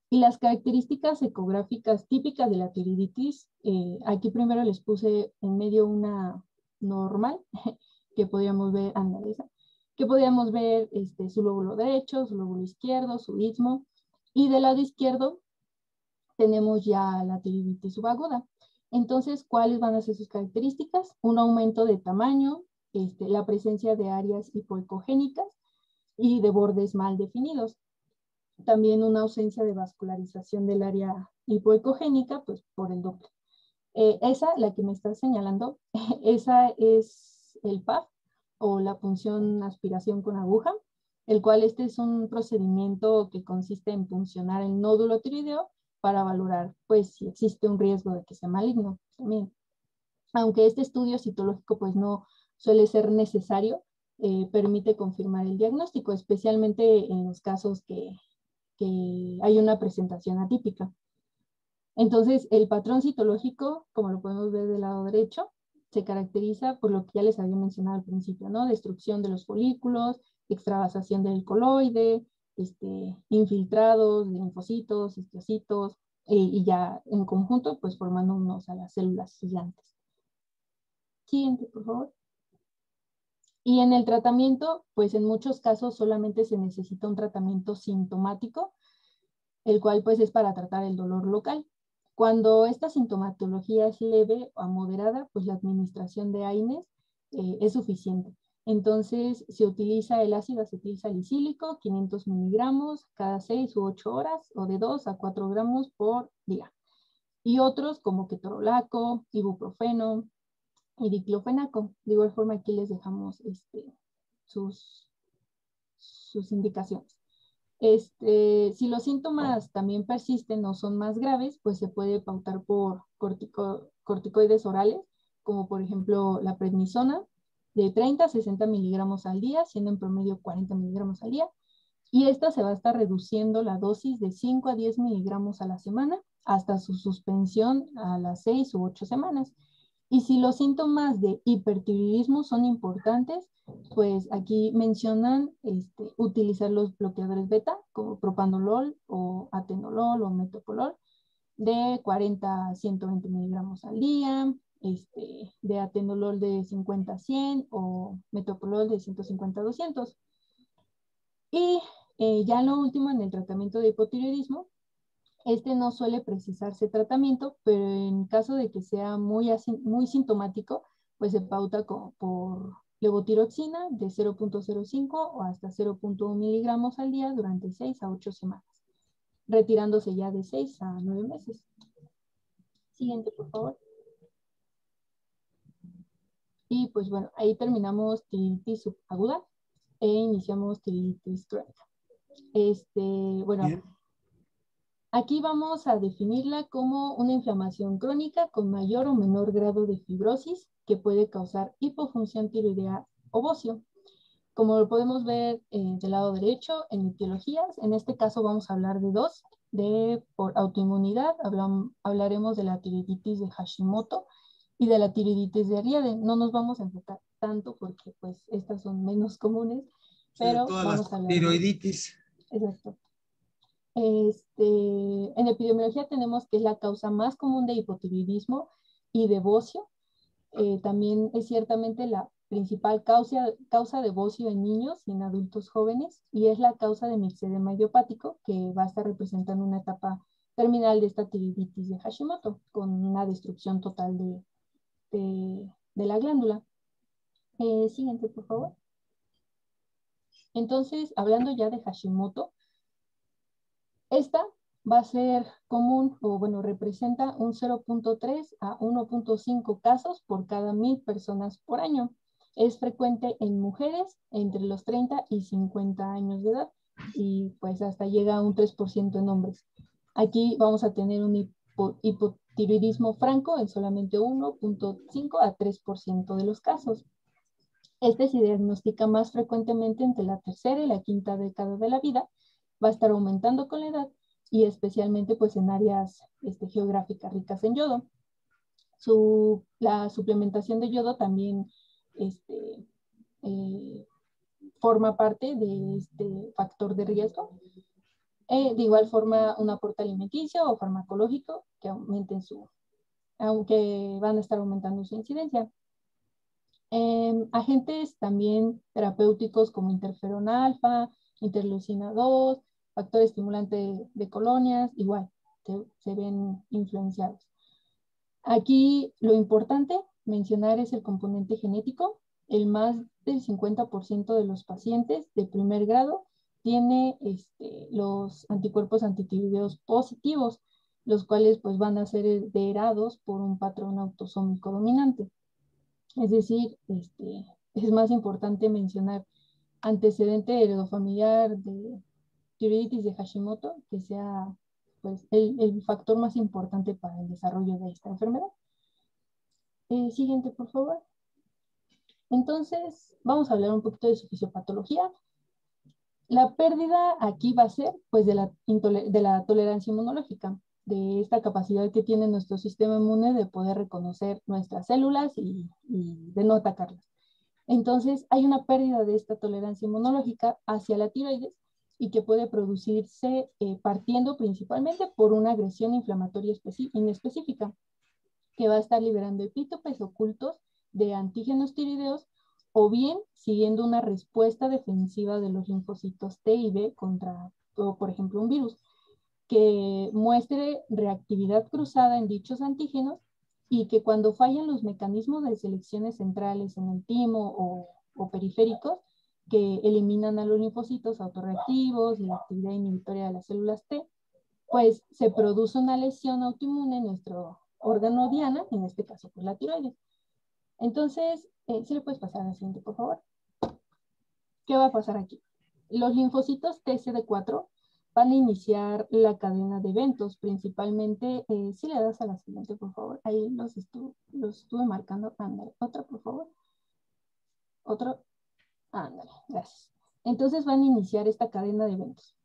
Y las características ecográficas típicas de la tiroiditis, aquí primero les puse en medio una normal, que podríamos ver, que podríamos ver su lóbulo derecho, su lóbulo izquierdo, su istmo, y del lado izquierdo tenemos ya la tiroiditis subaguda. Entonces, ¿cuáles van a ser sus características? Un aumento de tamaño, la presencia de áreas hipoecogénicas y de bordes mal definidos. También una ausencia de vascularización del área hipoecogénica, pues por el Doppler. La que me está señalando, esa es el PAF o la punción aspiración con aguja, el cual es un procedimiento que consiste en puncionar el nódulo tiroideo para valorar pues si existe un riesgo de que sea maligno también. Aunque este estudio citológico pues no suele ser necesario, permite confirmar el diagnóstico, especialmente en los casos que hay una presentación atípica. Entonces, el patrón citológico, como lo podemos ver del lado derecho, se caracteriza por lo que ya les había mencionado al principio, ¿no? Destrucción de los folículos, extravasación del coloide, infiltrados de linfocitos, histocitos, y ya en conjunto, pues formándonos a las células gigantes. Siguiente, por favor. Y en el tratamiento, pues en muchos casos solamente se necesita un tratamiento sintomático, el cual pues es para tratar el dolor local. Cuando esta sintomatología es leve o moderada, pues la administración de AINES es suficiente. Entonces se utiliza el ácido acetil salicílico, 500 miligramos cada 6 u 8 horas, o de 2 a 4 gramos por día. Y otros como ketorolaco, ibuprofeno y diclofenaco. De igual forma aquí les dejamos sus indicaciones. Si los síntomas también persisten o son más graves, pues se puede pautar por corticoides orales, como por ejemplo la prednisona, de 30 a 60 miligramos al día, siendo en promedio 40 miligramos al día. Y esta se va a estar reduciendo la dosis de 5 a 10 miligramos a la semana hasta su suspensión a las 6 u 8 semanas. Y si los síntomas de hipertiroidismo son importantes, pues aquí mencionan utilizar los bloqueadores beta, como propanolol o atenolol o metoprolol, de 40 a 120 miligramos al día, de atenolol de 50 a 100 o metoprolol de 150 a 200. Y ya lo último, en el tratamiento de hipotiroidismo, no suele precisarse tratamiento, pero en caso de que sea muy sintomático, pues se pauta por levotiroxina de 0.05 o hasta 0.1 miligramos al día durante 6 a 8 semanas, retirándose ya de 6 a 9 meses. Siguiente, por favor. Y pues bueno, ahí terminamos tiroiditis subaguda e iniciamos tiroiditis crónica. Bueno, bien. Aquí vamos a definirla como una inflamación crónica con mayor o menor grado de fibrosis que puede causar hipofunción tiroidea o bocio. Como lo podemos ver del lado derecho en etiologías, en este caso vamos a hablar de dos. Por autoinmunidad hablaremos de la tiroiditis de Hashimoto y de la tiroiditis de Riede. No nos vamos a enfocar tanto porque pues estas son menos comunes, pero todas vamos las a hablar tiroiditis. Exacto. En epidemiología tenemos que es la causa más común de hipotiroidismo y de bocio. También es ciertamente la principal causa de bocio en niños y en adultos jóvenes, y es la causa de mixedema idiopático, que va a estar representando una etapa terminal de esta tiroiditis de Hashimoto, con una destrucción total de la glándula. Siguiente, por favor. Entonces, hablando ya de Hashimoto, esta va a ser común, o bueno, representa un 0.3 a 1.5 casos por cada 1000 personas por año. Es frecuente en mujeres entre los 30 y 50 años de edad y pues hasta llega a un 3% en hombres. Aquí vamos a tener un hipotiroidismo franco en solamente 1.5 a 3% de los casos. Se diagnostica más frecuentemente entre la tercera y la quinta década de la vida, va a estar aumentando con la edad y especialmente pues en áreas geográficas ricas en yodo. La suplementación de yodo también forma parte de este factor de riesgo. De igual forma, un aporte alimenticio o farmacológico que aumenten aunque van a estar aumentando su incidencia. Agentes también terapéuticos como interferón alfa, interleucina 2, factor estimulante de colonias, igual se ven influenciados. Aquí lo importante mencionar es el componente genético. El más del 50% de los pacientes de primer grado tiene los anticuerpos antitiroideos positivos, los cuales pues van a ser heredados por un patrón autosómico dominante. Es decir, es más importante mencionar antecedente heredofamiliar de tiroiditis de Hashimoto, que sea pues, el factor más importante para el desarrollo de esta enfermedad. Siguiente, por favor. Entonces, vamos a hablar un poquito de su fisiopatología. La pérdida aquí va a ser pues, de la tolerancia inmunológica, de esta capacidad que tiene nuestro sistema inmune de poder reconocer nuestras células y de no atacarlas. Entonces, hay una pérdida de esta tolerancia inmunológica hacia la tiroides y que puede producirse partiendo principalmente por una agresión inflamatoria inespecífica que va a estar liberando epítopes ocultos de antígenos tiroideos o bien siguiendo una respuesta defensiva de los linfocitos T y B contra, por ejemplo, un virus que muestre reactividad cruzada en dichos antígenos y que cuando fallan los mecanismos de selecciones centrales en el timo o periféricos que eliminan a los linfocitos autorreactivos y la actividad inhibitoria de las células T, pues se produce una lesión autoinmune en nuestro órgano diana, en este caso pues la tiroides. Entonces, ¿sí le puedes pasar al siguiente, por favor? ¿Qué va a pasar aquí? Los linfocitos TCD4 van a iniciar la cadena de eventos, principalmente, si le das a la siguiente, por favor, ahí los estuve marcando, ándale, otra, por favor, otro, ándale, gracias. Entonces van a iniciar esta cadena de eventos,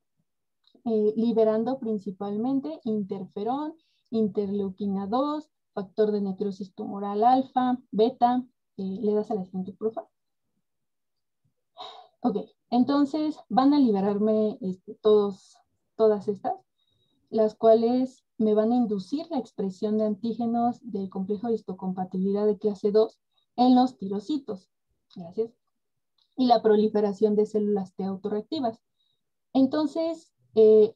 liberando principalmente interferón, interleuquina 2, factor de necrosis tumoral alfa, beta. Le das a la siguiente, por favor. Ok, entonces van a liberarme todas estas, las cuales me van a inducir la expresión de antígenos del complejo de histocompatibilidad de clase 2 en los tirocitos. Gracias. Y la proliferación de células T autorreactivas. Entonces,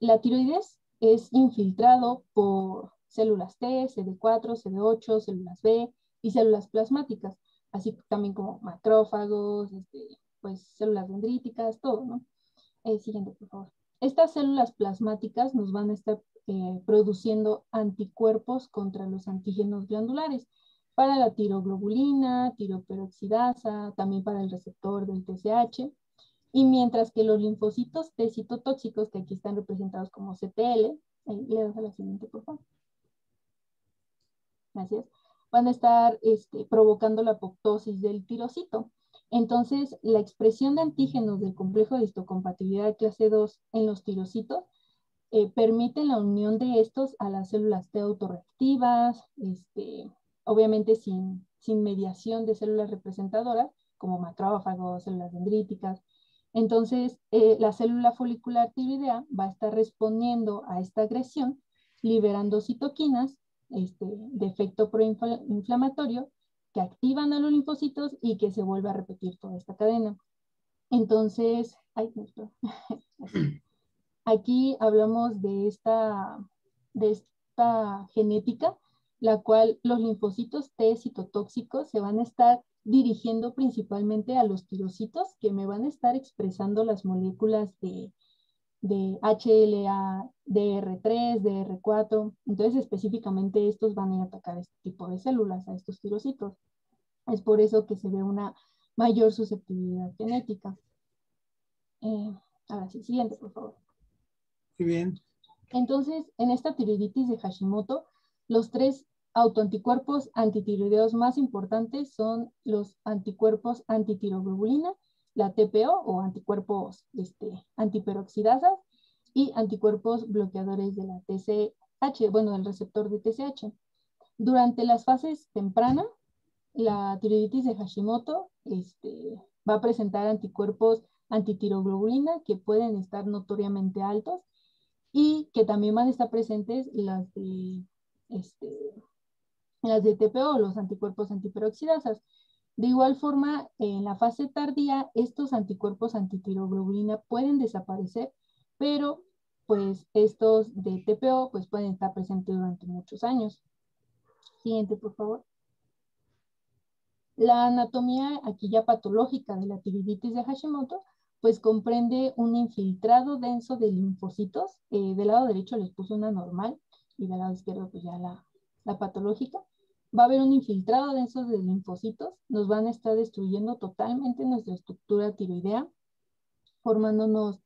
la tiroides es infiltrado por células T, CD4, CD8, células B y células plasmáticas, así también como macrófagos, pues células dendríticas, todo, ¿no? Siguiente, por favor. Estas células plasmáticas nos van a estar produciendo anticuerpos contra los antígenos glandulares para la tiroglobulina, tiroperoxidasa, también para el receptor del TSH. Y mientras que los linfocitos T citotóxicos, que aquí están representados como CTL, le das a la siguiente, por favor. Gracias. Van a estar provocando la apoptosis del tirocito. Entonces, la expresión de antígenos del complejo de histocompatibilidad de clase 2 en los tirocitos permite la unión de estos a las células T autorreactivas, obviamente sin mediación de células representadoras, como macrófagos, células dendríticas. Entonces, la célula folicular tiroidea va a estar respondiendo a esta agresión, liberando citoquinas de efecto proinflamatorio que activan a los linfocitos y que se vuelve a repetir toda esta cadena. Entonces, aquí hablamos de esta genética, la cual los linfocitos T citotóxicos se van a estar dirigiendo principalmente a los tirocitos que me van a estar expresando las moléculas de HLA, DR3, DR4. Entonces, específicamente estos van a atacar este tipo de células, a estos tirocitos. Es por eso que se ve una mayor susceptibilidad genética. Ahora sí, siguiente, por favor. Muy bien. Entonces, en esta tiroiditis de Hashimoto, los 3 autoanticuerpos antitiroideos más importantes son los anticuerpos antitiroglobulina, la TPO o anticuerpos antiperoxidasas y anticuerpos bloqueadores de la TSH, bueno, del receptor de TSH. Durante las fases tempranas, la tiroiditis de Hashimoto va a presentar anticuerpos antitiroglobulina que pueden estar notoriamente altos y que también van a estar presentes las de TPO, los anticuerpos antiperoxidasas. De igual forma, en la fase tardía, estos anticuerpos antitiroglobulina pueden desaparecer, pero pues estos de TPO pues pueden estar presentes durante muchos años. Siguiente, por favor. La anatomía aquí ya patológica de la tiroiditis de Hashimoto pues comprende un infiltrado denso de linfocitos. Del lado derecho les puse una normal y del lado izquierdo pues ya la patológica. Va a haber un infiltrado denso de linfocitos, nos van a estar destruyendo totalmente nuestra estructura tiroidea, formándonos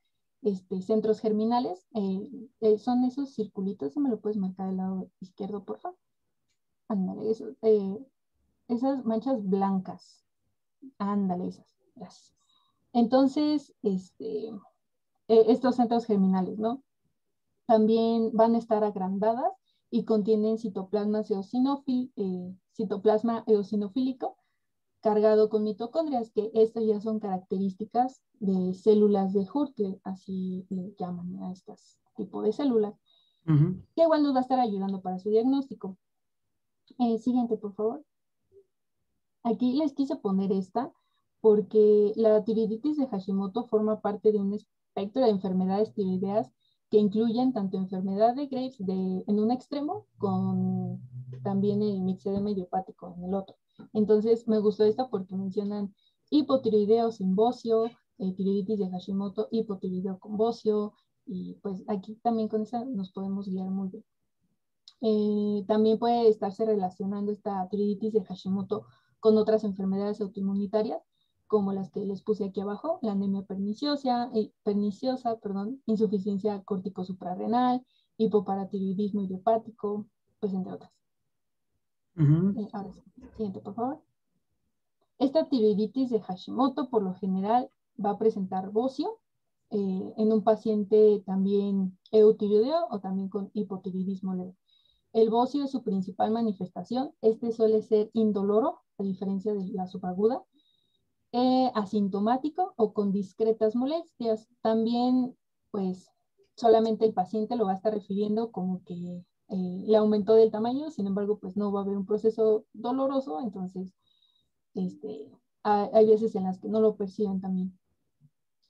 centros germinales. Son esos circulitos, si me lo puedes marcar del lado izquierdo, por favor. Ándale, esas manchas blancas. Ándale, esas. Gracias. Entonces, estos centros germinales, ¿no? También van a estar agrandadas y contienen citoplasma eosinofílico cargado con mitocondrias, que estas ya son características de células de Hurtle, así le llaman a estas tipos de células, que igual nos va a estar ayudando para su diagnóstico. Siguiente, por favor. Aquí les quise poner esta porque la tiroiditis de Hashimoto forma parte de un espectro de enfermedades tiroideas que incluyen tanto enfermedad de Graves en un extremo con también el mixedema idiopático en el otro. Entonces me gustó esta porque mencionan hipotiroideo sin bocio, tiroiditis de Hashimoto, hipotiroideo con bocio, y pues aquí también con esa nos podemos guiar muy bien. También puede estarse relacionando esta tiroiditis de Hashimoto con otras enfermedades autoinmunitarias, como las que les puse aquí abajo, la anemia perniciosa, insuficiencia córtico-suprarrenal, hipoparatiroidismo idiopático, pues entre otras. Ahora sí, siguiente, por favor. Esta tiroiditis de Hashimoto, por lo general, va a presentar bocio en un paciente también eutiroideo o también con hipotiroidismo leve. El bocio es su principal manifestación. Este suele ser indoloro, a diferencia de la subaguda, asintomático o con discretas molestias. También, pues, solamente el paciente lo va a estar refiriendo como que le aumentó del tamaño, sin embargo, pues no va a haber un proceso doloroso, entonces, hay veces en las que no lo perciben también.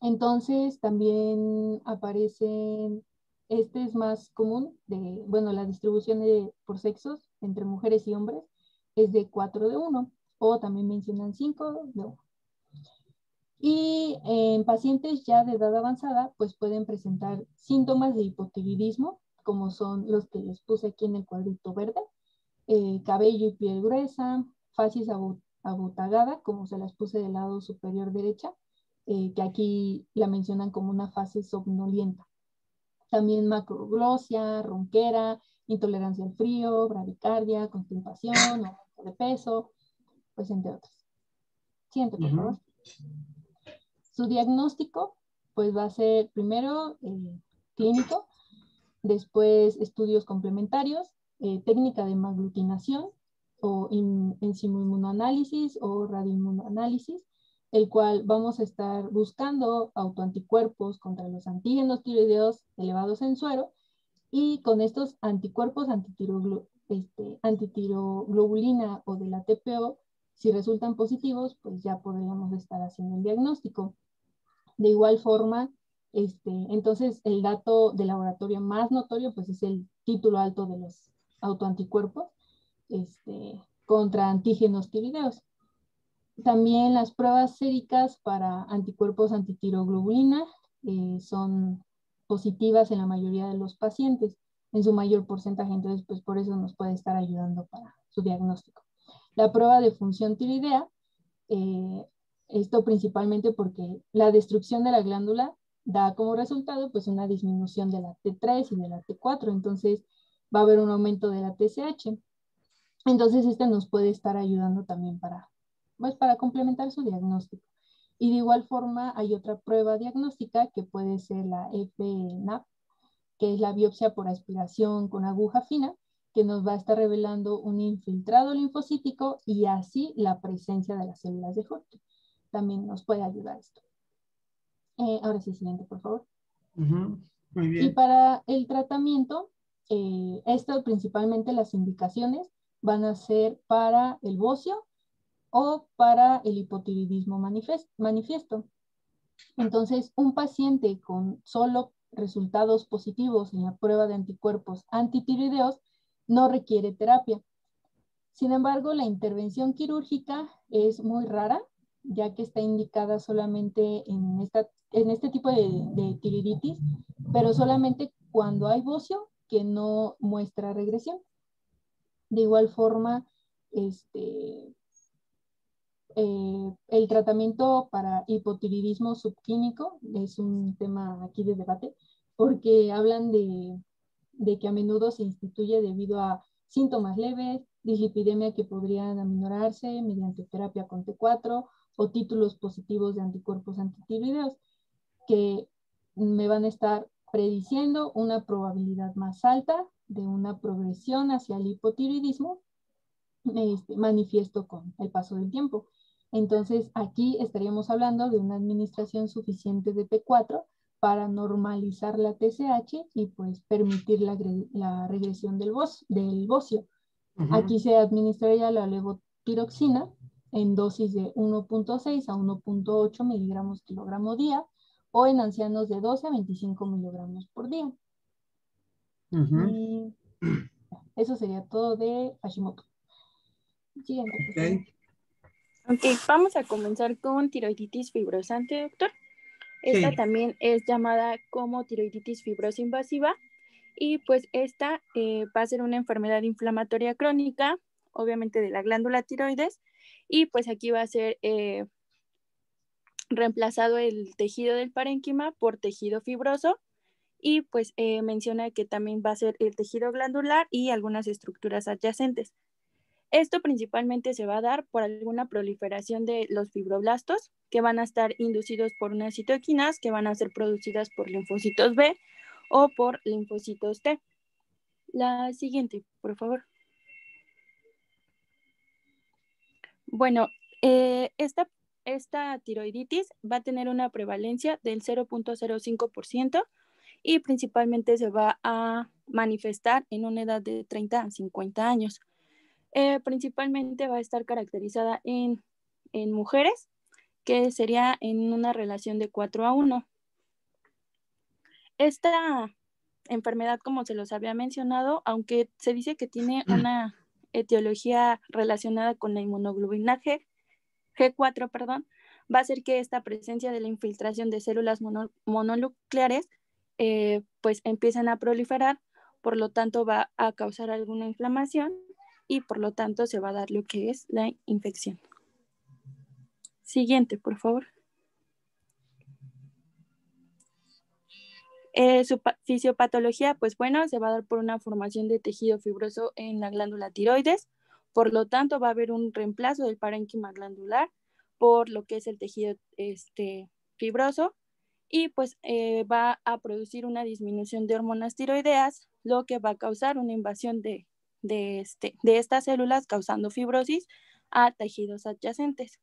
Entonces, también aparecen, este es más común, bueno, la distribución por sexos entre mujeres y hombres es de 4:1, o también mencionan 5:1. Y en pacientes ya de edad avanzada, pues pueden presentar síntomas de hipotiroidismo, como son los que les puse aquí en el cuadrito verde, cabello y piel gruesa, facies abotagada, como se las puse del lado superior derecha, que aquí la mencionan como una fase somnolienta. También macroglosia, ronquera, intolerancia al frío, bradicardia, constipación, aumento de peso, pues entre otras. Siguiente, por favor. Su diagnóstico, pues va a ser primero clínico, después estudios complementarios, técnica de hemoaglutinación o enzimoinmunoanálisis o radioinmunoanálisis, el cual vamos a estar buscando autoanticuerpos contra los antígenos tiroideos elevados en suero, y con estos anticuerpos antitiroglobulina o de la TPO, si resultan positivos, pues ya podríamos estar haciendo el diagnóstico. De igual forma, entonces el dato de laboratorio más notorio pues es el título alto de los autoanticuerpos contra antígenos tiroideos. También las pruebas séricas para anticuerpos antitiroglobulina son positivas en la mayoría de los pacientes, en su mayor porcentaje, entonces pues por eso nos puede estar ayudando para su diagnóstico. La prueba de función tiroidea, esto principalmente porque la destrucción de la glándula da como resultado pues una disminución de la T3 y de la T4, entonces va a haber un aumento de la TSH. Entonces nos puede estar ayudando también para complementar su diagnóstico. Y de igual forma hay otra prueba diagnóstica que puede ser la FNAP, que es la biopsia por aspiración con aguja fina, que nos va a estar revelando un infiltrado linfocítico y así la presencia de las células de Hodgkin. También nos puede ayudar esto. Ahora sí, siguiente, por favor. Muy bien. Y para el tratamiento, esto principalmente las indicaciones van a ser para el bocio o para el hipotiroidismo manifiesto. Entonces, un paciente con solo resultados positivos en la prueba de anticuerpos antitiroideos no requiere terapia. Sin embargo, la intervención quirúrgica es muy rara, ya que está indicada solamente en este tipo de tiroiditis, pero solamente cuando hay bocio que no muestra regresión. De igual forma, el tratamiento para hipotiroidismo subclínico es un tema aquí de debate, porque hablan de que a menudo se instituye debido a síntomas leves, dislipidemia que podrían aminorarse mediante terapia con T4 o títulos positivos de anticuerpos antitiroideos, que me van a estar prediciendo una probabilidad más alta de una progresión hacia el hipotiroidismo manifiesto con el paso del tiempo. Entonces, aquí estaríamos hablando de una administración suficiente de T4 para normalizar la TSH y pues permitir la regresión del bocio. Aquí se administraría la levotiroxina en dosis de 1.6 a 1.8 miligramos kilogramo día o en ancianos de 12 a 25 miligramos por día. Y eso sería todo de Hashimoto. Siguiente. Ok, vamos a comenzar con tiroiditis fibrosante, doctor. Esta también es llamada como tiroiditis fibrosa invasiva y pues esta va a ser una enfermedad inflamatoria crónica, obviamente de la glándula tiroides, y pues aquí va a ser reemplazado el tejido del parénquima por tejido fibroso y pues menciona que también va a ser el tejido glandular y algunas estructuras adyacentes. Esto principalmente se va a dar por alguna proliferación de los fibroblastos que van a estar inducidos por unas citoquinas que van a ser producidas por linfocitos B o por linfocitos T. La siguiente, por favor. Bueno, esta tiroiditis va a tener una prevalencia del 0.05% y principalmente se va a manifestar en una edad de 30 a 50 años. Principalmente va a estar caracterizada en mujeres, que sería en una relación de 4:1. Esta enfermedad, como se los había mencionado, aunque se dice que tiene una etiología relacionada con la inmunoglobulina G4, perdón, va a hacer que esta presencia de la infiltración de células mononucleares pues empiecen a proliferar, por lo tanto va a causar alguna inflamación y por lo tanto se va a dar lo que es la infección. Siguiente, por favor. Su fisiopatología, pues bueno, se va a dar por una formación de tejido fibroso en la glándula tiroides, por lo tanto va a haber un reemplazo del parénquima glandular por lo que es el tejido fibroso y pues va a producir una disminución de hormonas tiroideas, lo que va a causar una invasión de estas células causando fibrosis a tejidos adyacentes.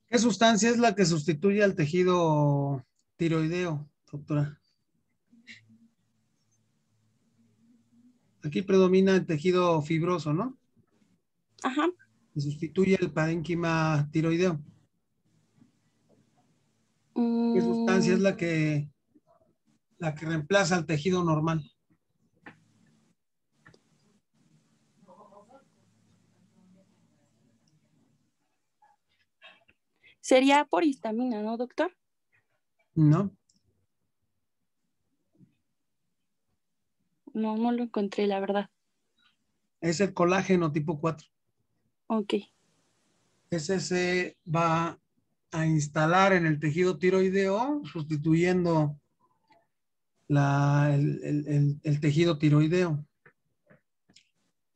¿Qué sustancia es la que sustituye al tejido tiroideo, doctora? Aquí predomina el tejido fibroso, ¿no? Ajá. Y sustituye el parénquima tiroideo. ¿Qué sustancia es la que reemplaza al tejido normal? Sería por histamina, ¿no, doctor? No. No lo encontré, la verdad. Es el colágeno tipo 4. Ok. Ese se va a instalar en el tejido tiroideo, sustituyendo el tejido tiroideo.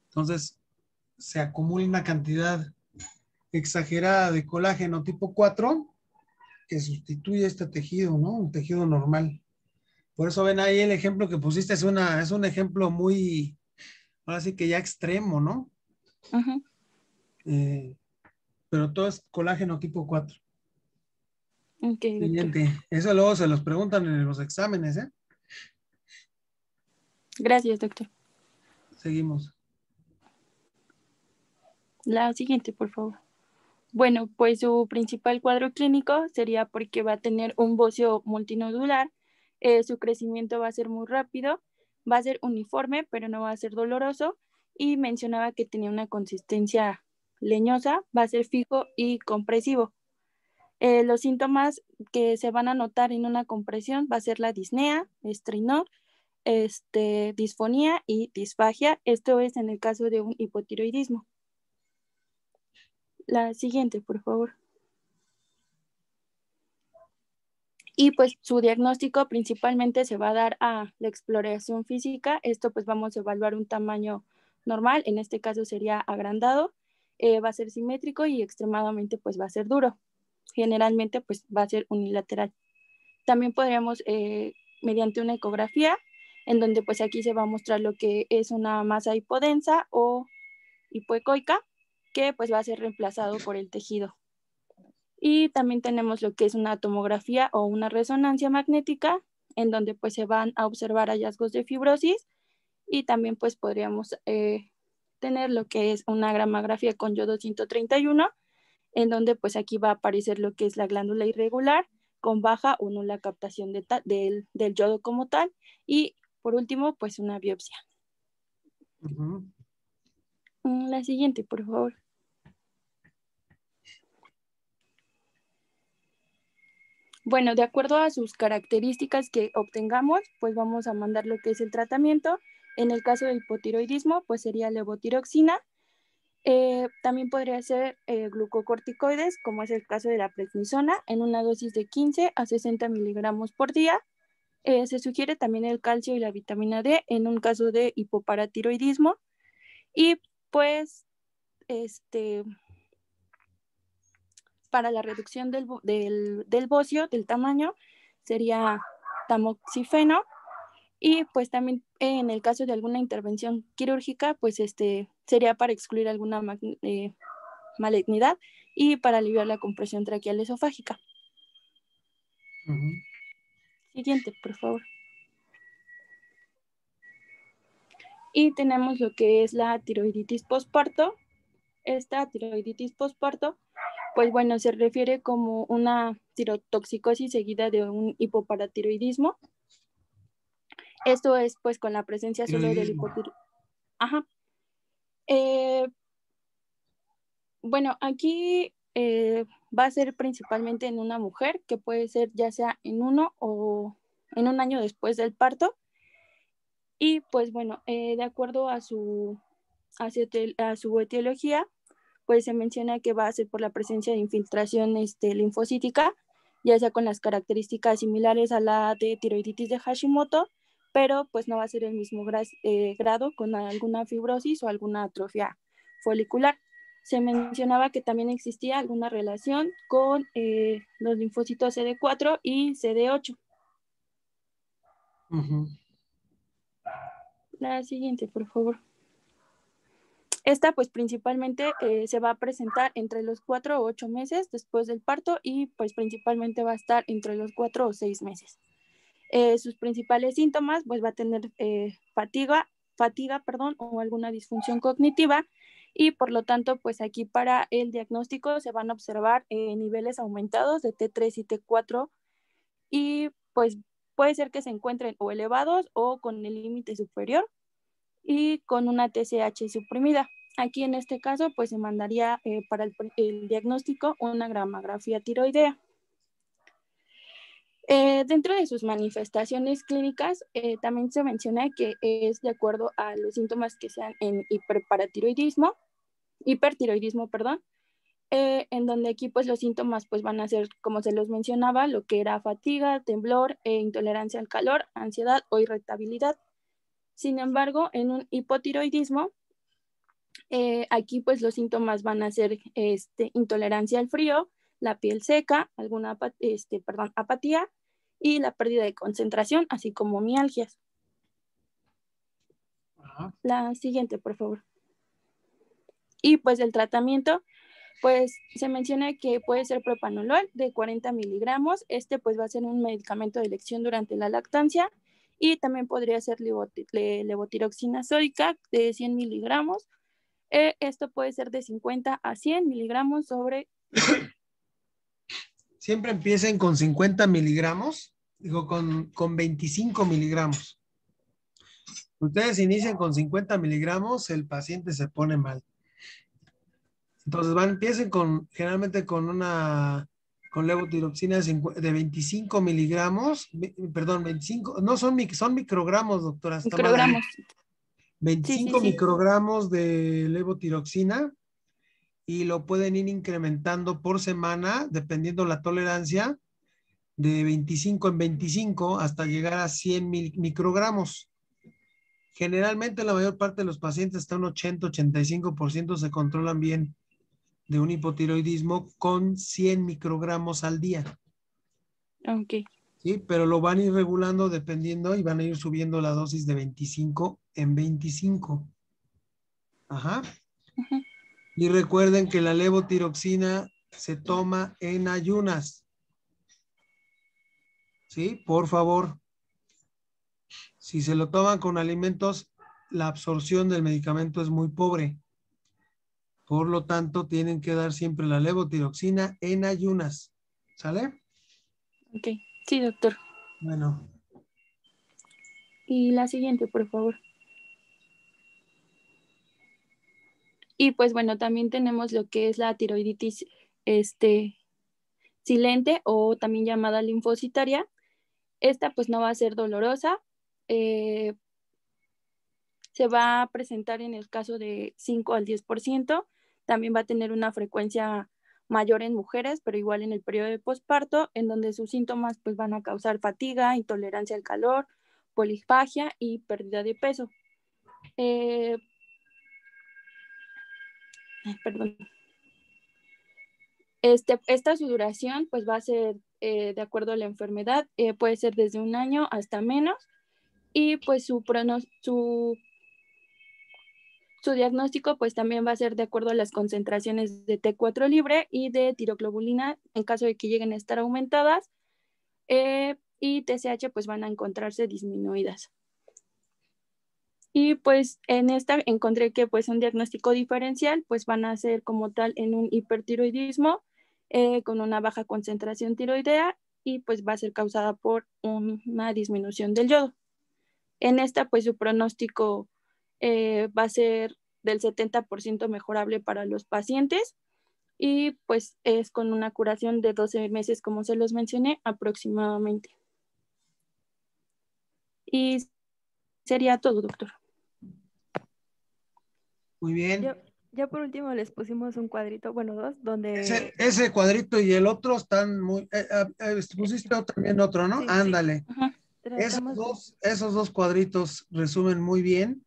Entonces, se acumula una cantidad exagerada de colágeno tipo 4 que sustituye este tejido, ¿no? Un tejido normal. Por eso ven ahí el ejemplo que pusiste, es un ejemplo muy, ahora sí que ya extremo, ¿no? Uh-huh. Pero todo es colágeno tipo 4. Ok, Siguiente. doctor. Eso luego se los preguntan en los exámenes, ¿eh? Gracias, doctor. Seguimos. La siguiente, por favor. Bueno, pues su principal cuadro clínico sería porque va a tener un bocio multinodular, su crecimiento va a ser muy rápido, va a ser uniforme, pero no va a ser doloroso, y mencionaba que tenía una consistencia leñosa, va a ser fijo y compresivo. Los síntomas que se van a notar en una compresión va a ser la disnea, estrinor, disfonía y disfagia. Esto es en el caso de un hipotiroidismo. La siguiente, por favor. Y pues su diagnóstico principalmente se va a dar a la exploración física. Esto pues vamos a evaluar un tamaño normal, en este caso sería agrandado, va a ser simétrico y extremadamente pues va a ser duro. Generalmente pues va a ser unilateral. También podríamos, mediante una ecografía, en donde pues aquí se va a mostrar lo que es una masa hipodensa o hipoecoica, que pues va a ser reemplazado por el tejido. Y también tenemos lo que es una tomografía o una resonancia magnética, en donde pues se van a observar hallazgos de fibrosis y también pues podríamos tener lo que es una gramografía con yodo 131, en donde pues aquí va a aparecer lo que es la glándula irregular con baja o nula captación del yodo como tal y por último pues una biopsia. Uh-huh. La siguiente, por favor. Bueno, de acuerdo a sus características que obtengamos, pues vamos a mandar lo que es el tratamiento. En el caso del hipotiroidismo, pues sería levotiroxina. También podría ser glucocorticoides, como es el caso de la prednisona, en una dosis de 15 a 60 miligramos por día. Se sugiere también el calcio y la vitamina D en un caso de hipoparatiroidismo. Y pues, para la reducción del bocio, del tamaño, sería tamoxifeno. Y pues también en el caso de alguna intervención quirúrgica, pues sería para excluir alguna malignidad y para aliviar la compresión traqueal esofágica. Siguiente, por favor. Y tenemos lo que es la tiroiditis postparto. Esta tiroiditis postparto, pues bueno, se refiere como una tirotoxicosis seguida de un hipoparatiroidismo. Esto es pues con la presencia solo del hipotiroidismo. Ajá. Bueno, aquí va a ser principalmente en una mujer, que puede ser ya sea en 1 o en un año después del parto. Y pues bueno, de acuerdo a su etiología, pues se menciona que va a ser por la presencia de infiltración linfocítica, ya sea con las características similares a la de tiroiditis de Hashimoto, pero pues no va a ser el mismo grado con alguna fibrosis o alguna atrofia folicular. Se mencionaba que también existía alguna relación con los linfocitos CD4 y CD8. La siguiente, por favor. Esta pues principalmente se va a presentar entre los 4 o 8 meses después del parto y pues principalmente va a estar entre los 4 o 6 meses. Sus principales síntomas pues va a tener fatiga, o alguna disfunción cognitiva, y por lo tanto pues aquí para el diagnóstico se van a observar niveles aumentados de T3 y T4, y pues puede ser que se encuentren o elevados o con el límite superior y con una TSH suprimida. Aquí en este caso pues se mandaría para el diagnóstico una gammagrafía tiroidea. Dentro de sus manifestaciones clínicas también se menciona que es de acuerdo a los síntomas que sean en hipertiroidismo, en donde aquí pues los síntomas pues van a ser, como se los mencionaba, lo que era fatiga, temblor, intolerancia al calor, ansiedad o irritabilidad. Sin embargo, en un hipotiroidismo, aquí pues los síntomas van a ser intolerancia al frío, la piel seca, alguna apatía y la pérdida de concentración, así como mialgias. La siguiente, por favor. Y pues el tratamiento, pues se menciona que puede ser propanolol de 40 miligramos. Pues va a ser un medicamento de elección durante la lactancia, y también podría ser levotiroxina sódica de 100 miligramos. Esto puede ser de 50 a 100 miligramos sobre... Siempre empiecen con 50 miligramos, digo con 25 miligramos. Ustedes inician con 50 miligramos, el paciente se pone mal. Entonces empiecen generalmente con levotiroxina de 25 miligramos, perdón, 25, no son microgramos, doctora. Microgramos. 25 microgramos de levotiroxina, y lo pueden ir incrementando por semana, dependiendo la tolerancia, de 25 en 25 hasta llegar a 100 microgramos. Generalmente la mayor parte de los pacientes, hasta un 80-85%, se controlan bien de un hipotiroidismo con 100 microgramos al día. Ok. Sí, pero lo van a ir regulando dependiendo, y van a ir subiendo la dosis de 25 en 25. Ajá. Y recuerden que la levotiroxina se toma en ayunas. ¿Sí? Por favor. Si se lo toman con alimentos, la absorción del medicamento es muy pobre. Por lo tanto, tienen que dar siempre la levotiroxina en ayunas. ¿Sale? Ok. Sí, doctor. Bueno. Y la siguiente, por favor. Y pues bueno, también tenemos lo que es la tiroiditis silente, o también llamada linfocitaria. Esta pues no va a ser dolorosa. Se va a presentar en el caso de 5 al 10%. También va a tener una frecuencia mayor en mujeres, pero igual en el periodo de posparto, en donde sus síntomas pues van a causar fatiga, intolerancia al calor, polifagia y pérdida de peso. Perdón. Esta su duración pues va a ser de acuerdo a la enfermedad, puede ser desde un año hasta menos, y pues su diagnóstico pues también va a ser de acuerdo a las concentraciones de T4 libre y de tiroglobulina en caso de que lleguen a estar aumentadas, y TSH pues van a encontrarse disminuidas. Y pues en esta encontré que pues un diagnóstico diferencial pues van a ser como tal en un hipertiroidismo con una baja concentración tiroidea y pues va a ser causada por una disminución del yodo. En esta pues su pronóstico va a ser del 70% mejorable para los pacientes y pues es con una curación de 12 meses como se los mencioné aproximadamente. Y sería todo, doctor. Muy bien. Ya por último les pusimos un cuadrito, bueno, dos, donde... Ese cuadrito y el otro están muy... pusiste también otro, ¿no? Sí, Ándale. tratamos Esos dos cuadritos resumen muy bien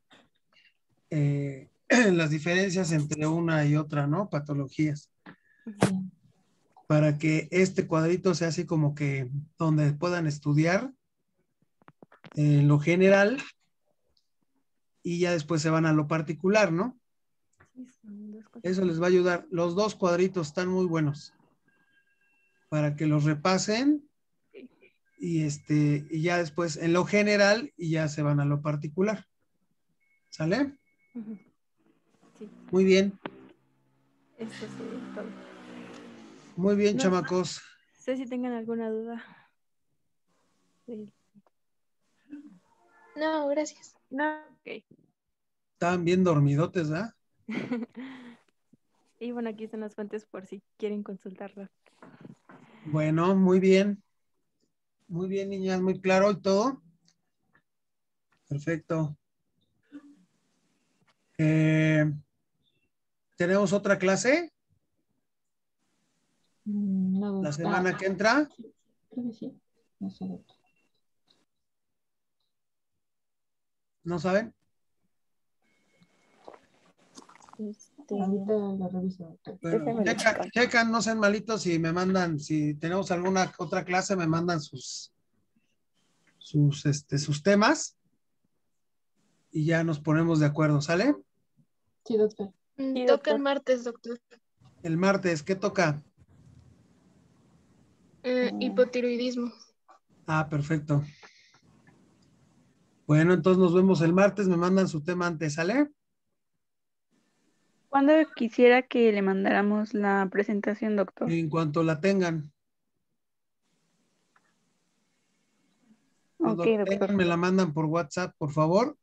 las diferencias entre una y otra, ¿no? Patologías. Bien. Para que este cuadrito sea así como que donde puedan estudiar lo general y ya después se van a lo particular, ¿no? son dos cosas. Eso les va a ayudar. Los dos cuadritos están muy buenos para que los repasen y ya después en lo general y ya se van a lo particular. ¿Sale? Sí, Muy bien. eso sí, todo. Muy bien, No chamacos. sé si tengan alguna duda. Sí. No, gracias. No, ok. Estaban bien dormidotes, ¿verdad? Y bueno, aquí están las fuentes por si quieren consultarlas. Bueno, muy bien. Muy bien, niñas, muy claro y todo. Perfecto. ¿Tenemos otra clase No, la semana que entra? creo que sí. No sé, doctor. ¿No saben? Ahorita lo reviso, doctor. Bueno, checan, no sean malitos y me mandan, si tenemos alguna otra clase, me mandan sus temas y ya nos ponemos de acuerdo, ¿sale? Sí, doctor. Sí, Toca el doctor. martes, doctor. El martes, ¿qué toca? Hipotiroidismo. Ah, perfecto. Bueno, entonces nos vemos el martes, me mandan su tema antes, ¿sale? ¿Cuándo quisiera que le mandáramos la presentación, doctor? En cuanto la tengan. Cuando Ok, la doctor. tengan, me la mandan por WhatsApp, por favor,